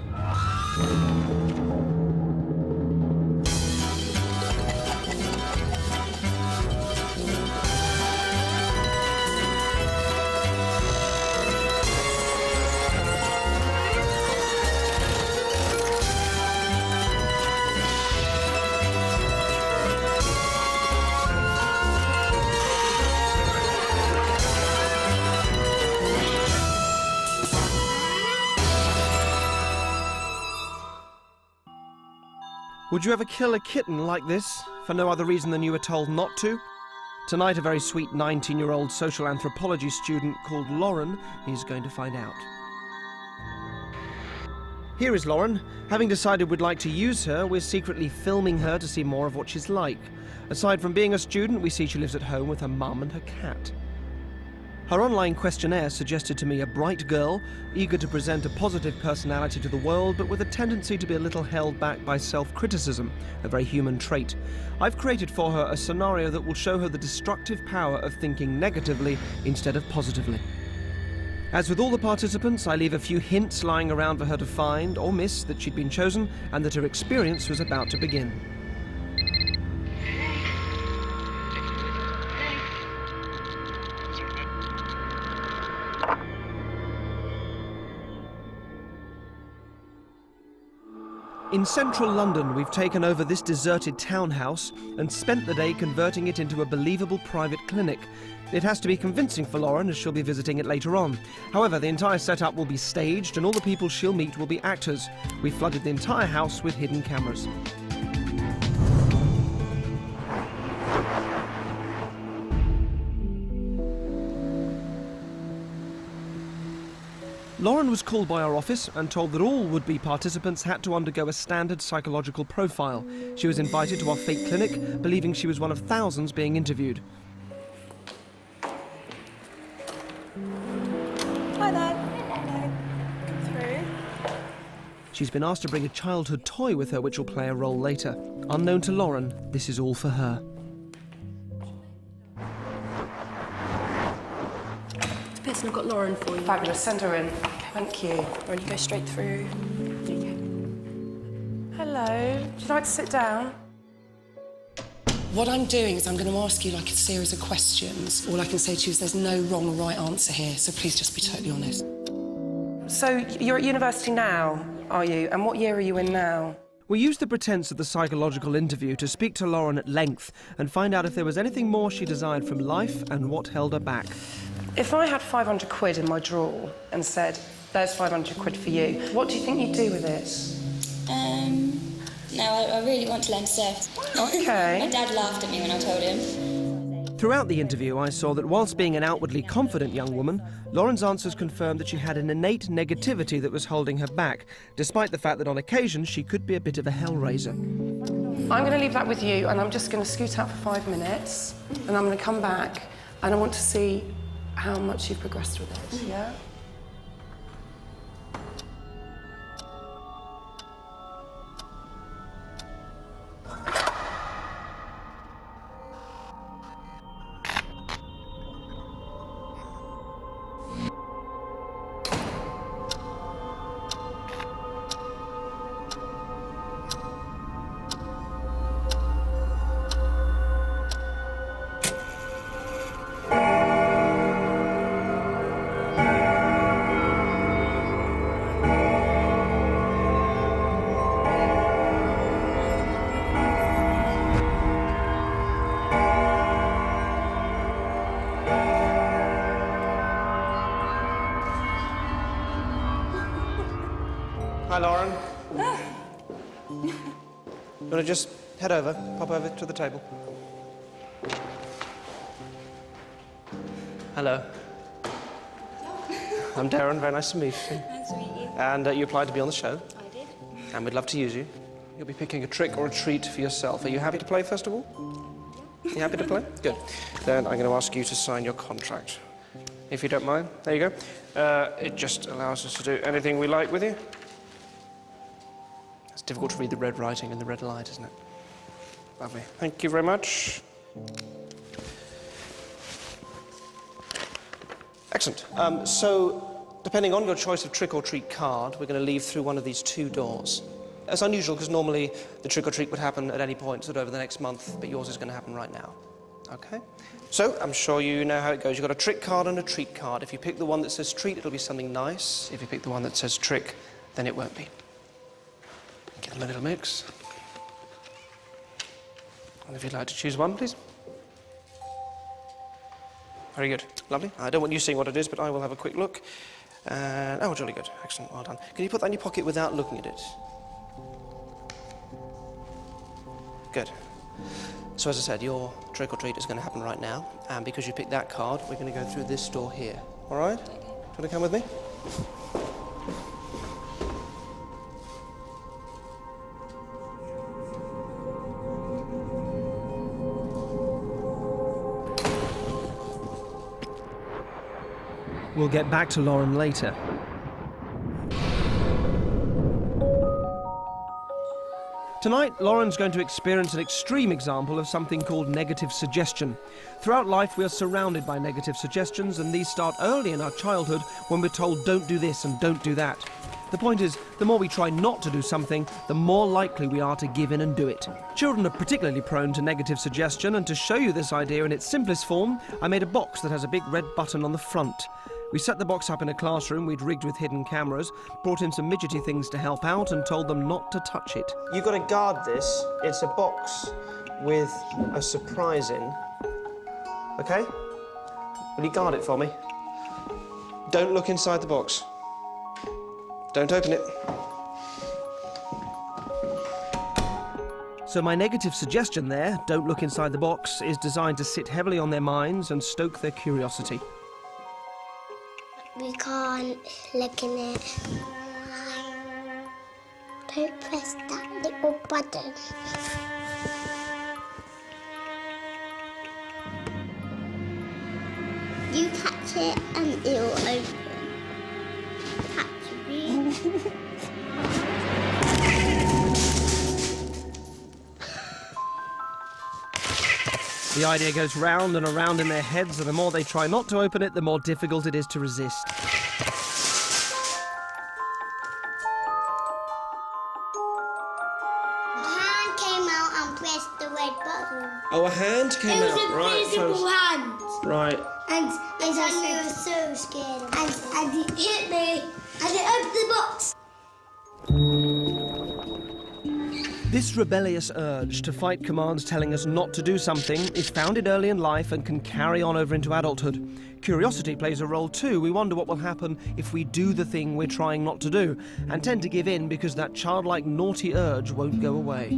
S1: Would you ever kill a kitten like this, for no other reason than you were told not to? Tonight, a very sweet 19-year-old social anthropology student called Lauren is going to find out. Here is Lauren. Having decided we'd like to use her, we're secretly filming her to see more of what she's like. Aside from being a student, we see she lives at home with her mum and her cat. Her online questionnaire suggested to me a bright girl, eager to present a positive personality to the world, but with a tendency to be a little held back by self-criticism, a very human trait. I've created for her a scenario that will show her the destructive power of thinking negatively instead of positively. As with all the participants, I leave a few hints lying around for her to find or miss that she'd been chosen and that her experience was about to begin. In central London, we've taken over this deserted townhouse and spent the day converting it into a believable private clinic. It has to be convincing for Lauren, as she'll be visiting it later on. However, the entire setup will be staged and all the people she'll meet will be actors. We've flooded the entire house with hidden cameras. Lauren was called by our office and told that all would-be participants had to undergo a standard psychological profile. She was invited to our fake clinic, believing she was one of thousands being interviewed.
S2: Hi there. Hello. Come through.
S1: She's been asked to bring a childhood toy with her, which will play a role later. Unknown to Lauren, this is all for her.
S10: And I've got Lauren for you.
S11: Fabulous. Send her in. Thank you.
S10: Or you go straight through.
S11: Hello. Would you like to sit down? What I'm doing is I'm going to ask you like a series of questions. All I can say to you is there's no wrong or right answer here, so please just be totally honest. So you're at university now, are you? And what year are you in now?
S1: We used the pretense of the psychological interview to speak to Lauren at length and find out if there was anything more she desired from life and what held her back.
S11: If I had 500 quid in my drawer and said, there's 500 quid for you, what do you think you'd do with it?
S10: No, I really want to learn to surf.
S11: Okay.
S10: My dad laughed at me when I told him.
S1: Throughout the interview, I saw that whilst being an outwardly confident young woman, Lauren's answers confirmed that she had an innate negativity that was holding her back, despite the fact that on occasion she could be a bit of a hellraiser.
S11: I'm going to leave that with you, and I'm just going to scoot out for 5 minutes, and I'm going to come back, and I want to see how much you've progressed with it, yeah?
S1: Hi, Lauren. You want to just head over, pop over to the table? Hello. I'm Derren, very nice to meet you.
S10: Nice to meet you.
S1: And you applied to be on the show.
S10: I did.
S1: And we'd love to use you. You'll be picking a trick or a treat for yourself. Are you happy to play, first of all? You happy to play? Good. Then I'm going to ask you to sign your contract. If you don't mind. There you go. It just allows us to do anything we like with you. It's difficult to read the red writing in the red light, isn't it? Lovely. Thank you very much. Excellent. So, depending on your choice of trick or treat card, we're going to leave through one of these two doors. It's unusual because normally the trick or treat would happen at any point sort of over the next month, but yours is going to happen right now. Okay? So, I'm sure you know how it goes. You've got a trick card and a treat card. If you pick the one that says treat, it'll be something nice. If you pick the one that says trick, then it won't be. Give them a little mix. And if you'd like to choose one, please. Very good. Lovely. I don't want you seeing what it is, but I will have a quick look. Oh, jolly good. Excellent. Well done. Can you put that in your pocket without looking at it? Good. So, as I said, your trick or treat is going to happen right now. And because you picked that card, we're going to go through this door here. All right? Do you want to come with me? We'll get back to Lauren later. Tonight, Lauren's going to experience an extreme example of something called negative suggestion. Throughout life, we are surrounded by negative suggestions, and these start early in our childhood when we're told don't do this and don't do that. The point is, the more we try not to do something, the more likely we are to give in and do it. Children are particularly prone to negative suggestion, and to show you this idea in its simplest form, I made a box that has a big red button on the front. We set the box up in a classroom we'd rigged with hidden cameras, brought in some midgety things to help out, and told them not to touch it. You've got to guard this. It's a box with a surprise in. OK? Will you guard it for me? Don't look inside the box. Don't open it. So my negative suggestion there, don't look inside the box, is designed to sit heavily on their minds and stoke their curiosity.
S12: We can't look in it. Don't press that little button. You touch it and it will open. Touch me.
S1: The idea goes round and around in their heads, and the more they try not to open it, the more difficult it is to resist.
S12: A hand came out and pressed the red button.
S1: Oh, a hand came out, right?
S12: It was an invisible hand.
S1: Right.
S12: And I was so scared. And it hit me, and it opened the box.
S1: This rebellious urge to fight commands telling us not to do something is founded early in life and can carry on over into adulthood. Curiosity plays a role too. We wonder what will happen if we do the thing we're trying not to do, and tend to give in because that childlike naughty urge won't go away.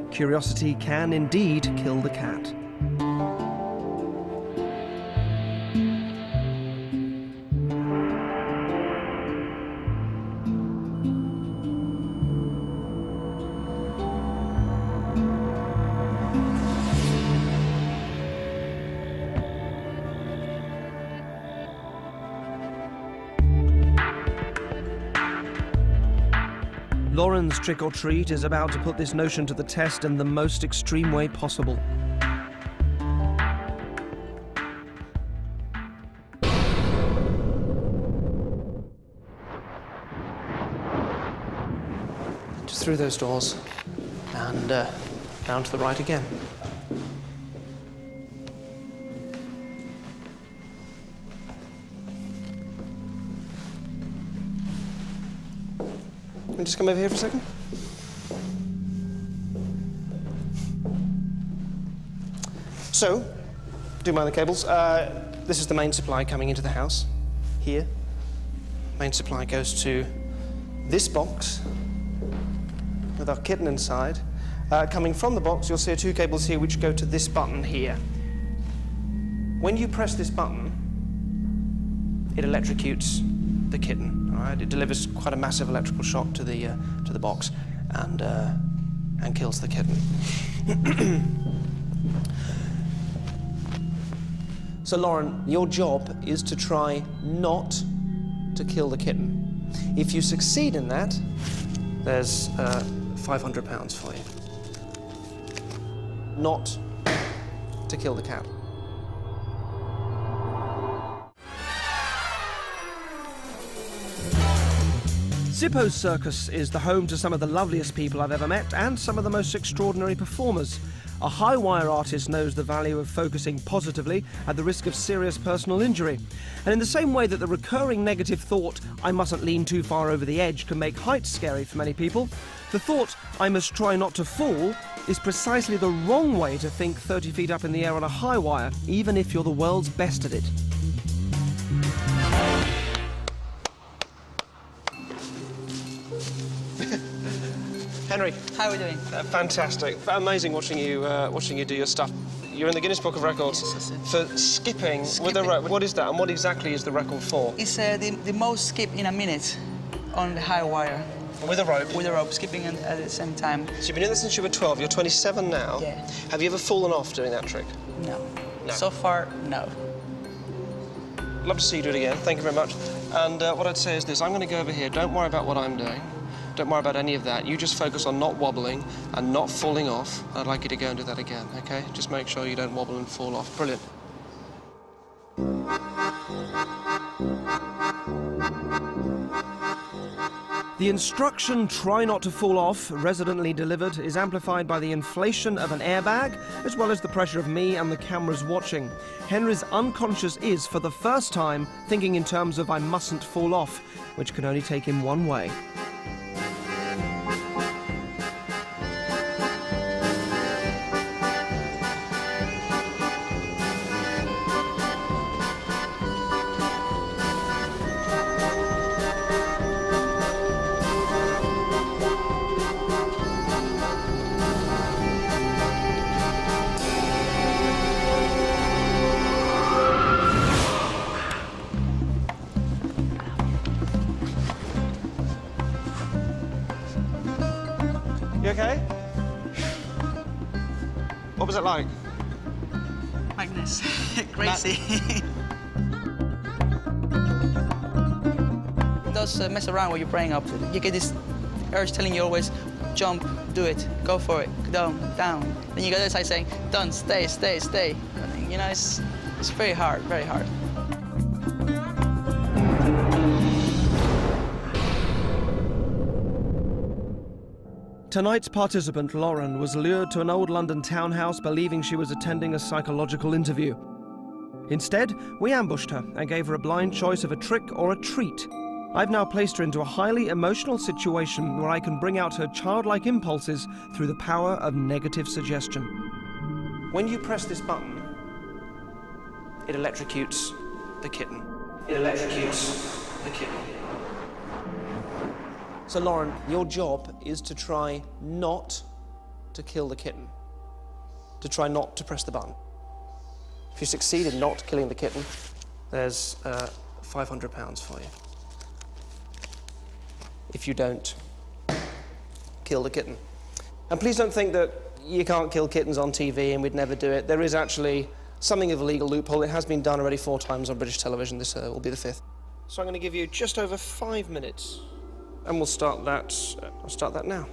S1: Curiosity can indeed kill the cat. Lauren's trick or treat is about to put this notion to the test in the most extreme way possible. Just through those doors and down to the right again. Can we just come over here for a second? So, do mind the cables. This is the main supply coming into the house, here. Main supply goes to this box with our kitten inside. Coming from the box, you'll see 2 cables here which go to this button here. When you press this button, it electrocutes the kitten. All right? It delivers quite a massive electrical shock to the box and kills the kitten. So, Lauren, your job is to try not to kill the kitten. If you succeed in that, there's £500 for you. Not to kill the cat. Zippo's Circus is the home to some of the loveliest people I've ever met and some of the most extraordinary performers. A high-wire artist knows the value of focusing positively at the risk of serious personal injury. And in the same way that the recurring negative thought, I mustn't lean too far over the edge, can make heights scary for many people, the thought, I must try not to fall, is precisely the wrong way to think 30 feet up in the air on a high wire, even if you're the world's best at it. Henry.
S13: How are we doing?
S1: Fantastic. Amazing watching you do your stuff. You're in the Guinness Book of Records for skipping with a rope. What is that, and what exactly is the record for?
S13: It's the most skip in a minute on the high wire.
S1: With a rope?
S13: With a rope, skipping at the same time.
S1: So you've been doing that since you were 12. You're 27 now.
S13: Yeah.
S1: Have you ever fallen off doing that trick?
S13: No.
S1: No.
S13: So far, no.
S1: Love to see you do it again. Thank you very much. And what I'd say is this. I'm going to go over here. Don't worry about what I'm doing. Don't worry about any of that. You just focus on not wobbling and not falling off. I'd like you to go and do that again, OK? Just make sure you don't wobble and fall off. Brilliant. The instruction, try not to fall off, resolutely delivered, is amplified by the inflation of an airbag, as well as the pressure of me and the cameras watching. Henry's unconscious is, for the first time, thinking in terms of I mustn't fall off, which can only take him one way. You okay? What was it like?
S13: Like this. Crazy. Don't mess around when you're praying up. You get this urge telling you always, jump, do it, go for it, down, down. Then you go to the side saying, don't, stay, stay, stay. You know, it's very hard, very hard.
S1: Tonight's participant, Lauren, was lured to an old London townhouse believing she was attending a psychological interview. Instead, we ambushed her and gave her a blind choice of a trick or a treat. I've now placed her into a highly emotional situation where I can bring out her childlike impulses through the power of negative suggestion. When you press this button, it electrocutes the kitten. It electrocutes the kitten. So, Lauren, your job is to try not to kill the kitten. To try not to press the button. If you succeed in not killing the kitten, there's £500 for you. If you don't kill the kitten. And please don't think that you can't kill kittens on TV and we'd never do it. There is actually something of a legal loophole. It has been done already 4 times on British television. This will be the 5th. So I'm going to give you just over 5 minutes, and we'll start that. I'll start that now.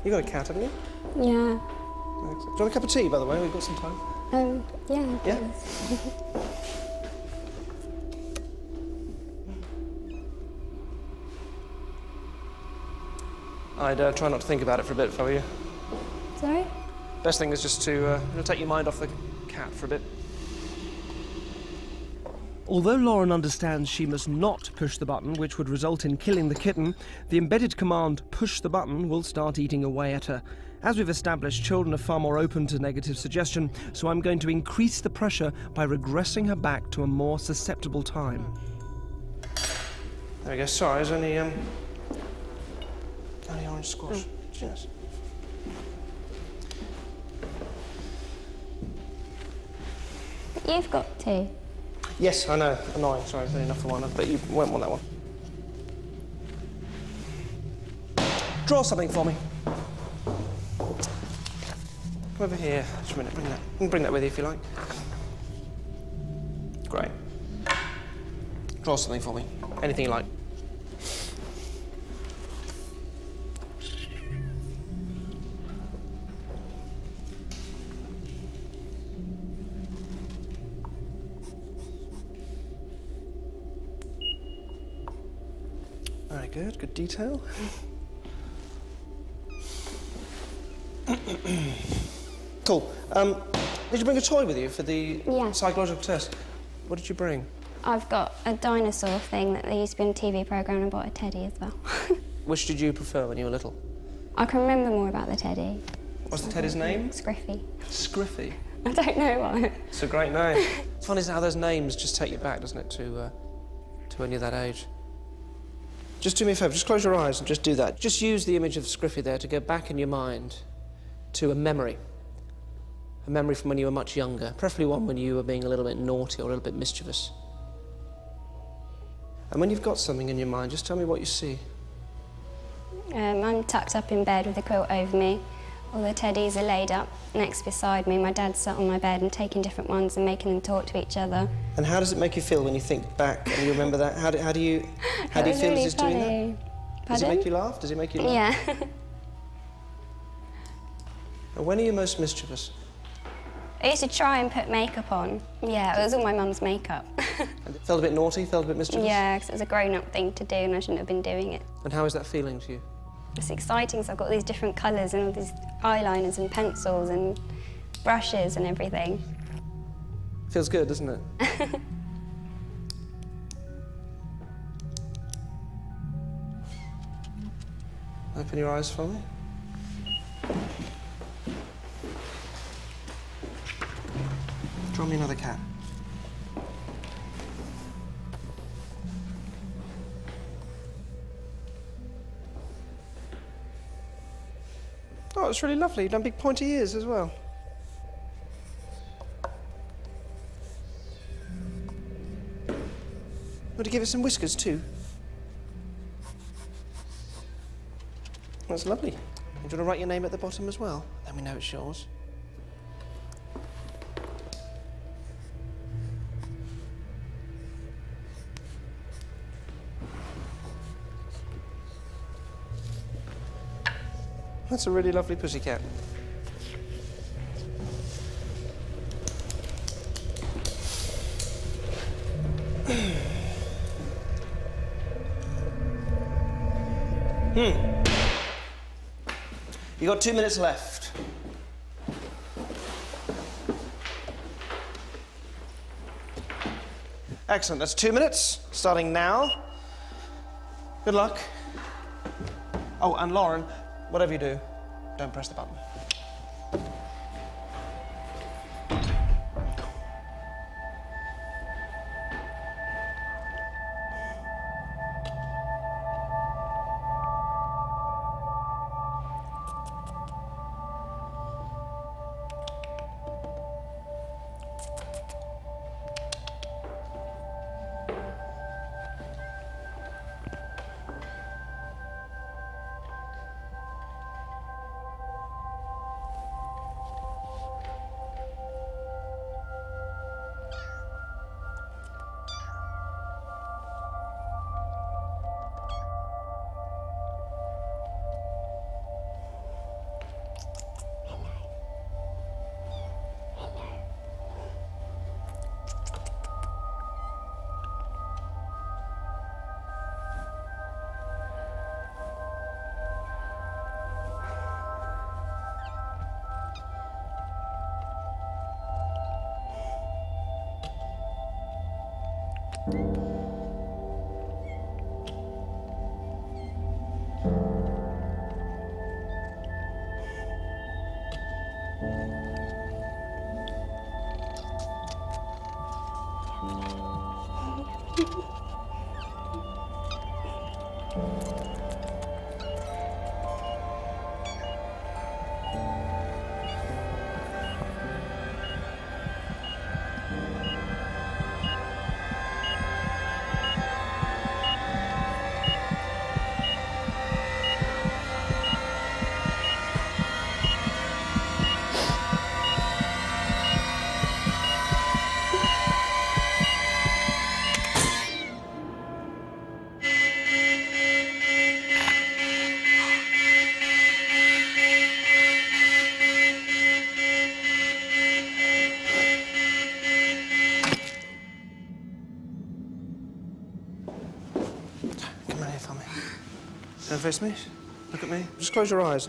S1: You got a cat, haven't you?
S14: Yeah.
S1: Do you want a cup of tea, by the way? We've got some time.
S14: Yeah.
S1: Yeah? I'd try not to think about it for a bit if I were you.
S14: Sorry?
S1: Best thing is just to take your mind off the cat for a bit. Although Lauren understands she must not push the button, which would result in killing the kitten, the embedded command, push the button, will start eating away at her. As we've established, children are far more open to negative suggestion, so I'm going to increase the pressure by regressing her back to a more susceptible time. There we go. Sorry, there's only orange squash. Cheers.
S14: You've got 2.
S1: Yes, I know. Annoying. Sorry, it's only enough for one. But you won't want that one. Draw something for me. Come over here. Just a minute. Bring that. You can bring that with you if you like. Great. Draw something for me. Anything you like. Very good. Good detail. Cool. Did you bring a toy with you for the psychological test? What did you bring?
S14: I've got a dinosaur thing that they used to be in a TV programme, and I bought a teddy as well.
S1: Which did you prefer when you were little?
S14: I can remember more about the teddy.
S1: What's the teddy's name?
S14: Scriffy.
S1: Scriffy?
S14: I don't know why.
S1: It's a great name. It's funny how those names just take you back, doesn't it, to when you're that age. Just do me a favour, just close your eyes and just do that. Just use the image of Scriffy there to go back in your mind to a memory from when you were much younger, preferably one when you were being a little bit naughty or a little bit mischievous. And when you've got something in your mind, just tell me what you see.
S14: I'm tucked up in bed with a quilt over me. All the teddies are laid up next beside me. My dad's sat on my bed and taking different ones and making them talk to each other. And
S1: how does it make you feel when you think back and you remember that? How do you feel
S14: really
S1: as he's doing that?
S14: Pardon?
S1: Does it make you laugh? Does it make you laugh?
S14: Yeah.
S1: And when are you most mischievous?
S14: I used to try and put makeup on. Yeah, it was all my mum's makeup.
S1: And it felt a bit naughty, felt a bit mischievous?
S14: Yeah, because it was a grown-up thing to do and I shouldn't have been doing it.
S1: And how is that feeling to you?
S14: It's exciting, so I've got all these different colours and all these eyeliners and pencils and brushes and everything.
S1: Feels good, doesn't it? Open your eyes for me. Draw me another cat. Oh, it's really lovely. You've done big pointy ears as well. Want to give it some whiskers too? That's lovely. Do you want to write your name at the bottom as well? Then we know it's yours. That's a really lovely pussycat. You got 2 minutes left. Excellent. That's 2 minutes, starting now. Good luck. Oh, and Lauren, whatever you do, don't press the button. Don't face me. Look at me. Just close your eyes.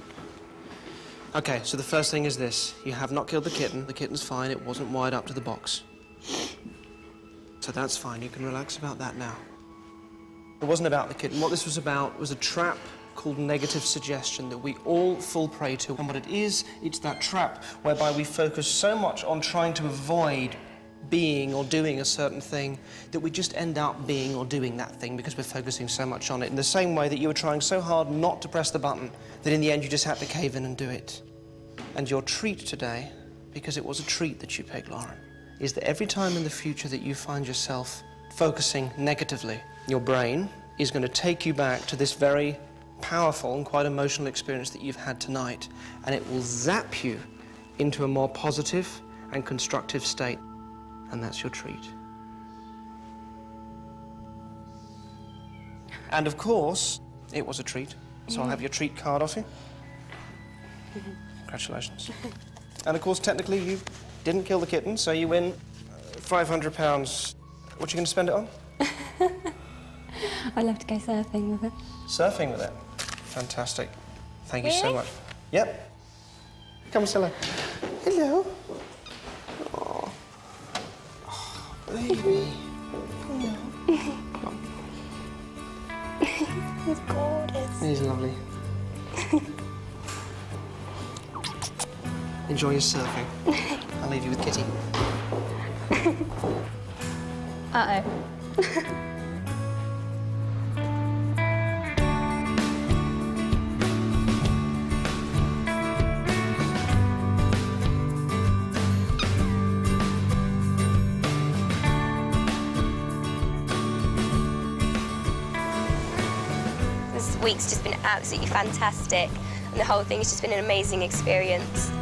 S1: Okay, so the first thing is this. You have not killed the kitten. The kitten's fine. It wasn't wired up to the box. So that's fine. You can relax about that now. It wasn't about the kitten. What this was about was a trap called negative suggestion that we all fall prey to. And what it is, it's that trap whereby we focus so much on trying to avoid being or doing a certain thing that we just end up being or doing that thing because we're focusing so much on it, in the same way that you were trying so hard not to press the button that in the end you just had to cave in and do it. And your treat today, because it was a treat that you picked, Lauren, is that every time in the future that you find yourself focusing negatively, your brain is going to take you back to this very powerful and quite emotional experience that you've had tonight, and it will zap you into a more positive and constructive state. And that's your treat. And of course, it was a treat. So I'll have your treat card off you. Congratulations. And of course, technically, you didn't kill the kitten, so you win £500. What are you going to spend it on?
S14: I'd love to go surfing with it.
S1: Surfing with it? Fantastic. Thank you so much. Yep. Come, Stella. Hello. Baby.
S14: He's gorgeous.
S1: He's lovely. Enjoy your surfing. I'll leave you with Kitty.
S14: Uh-oh.
S15: This week's just been absolutely fantastic, and the whole thing has just been an amazing experience.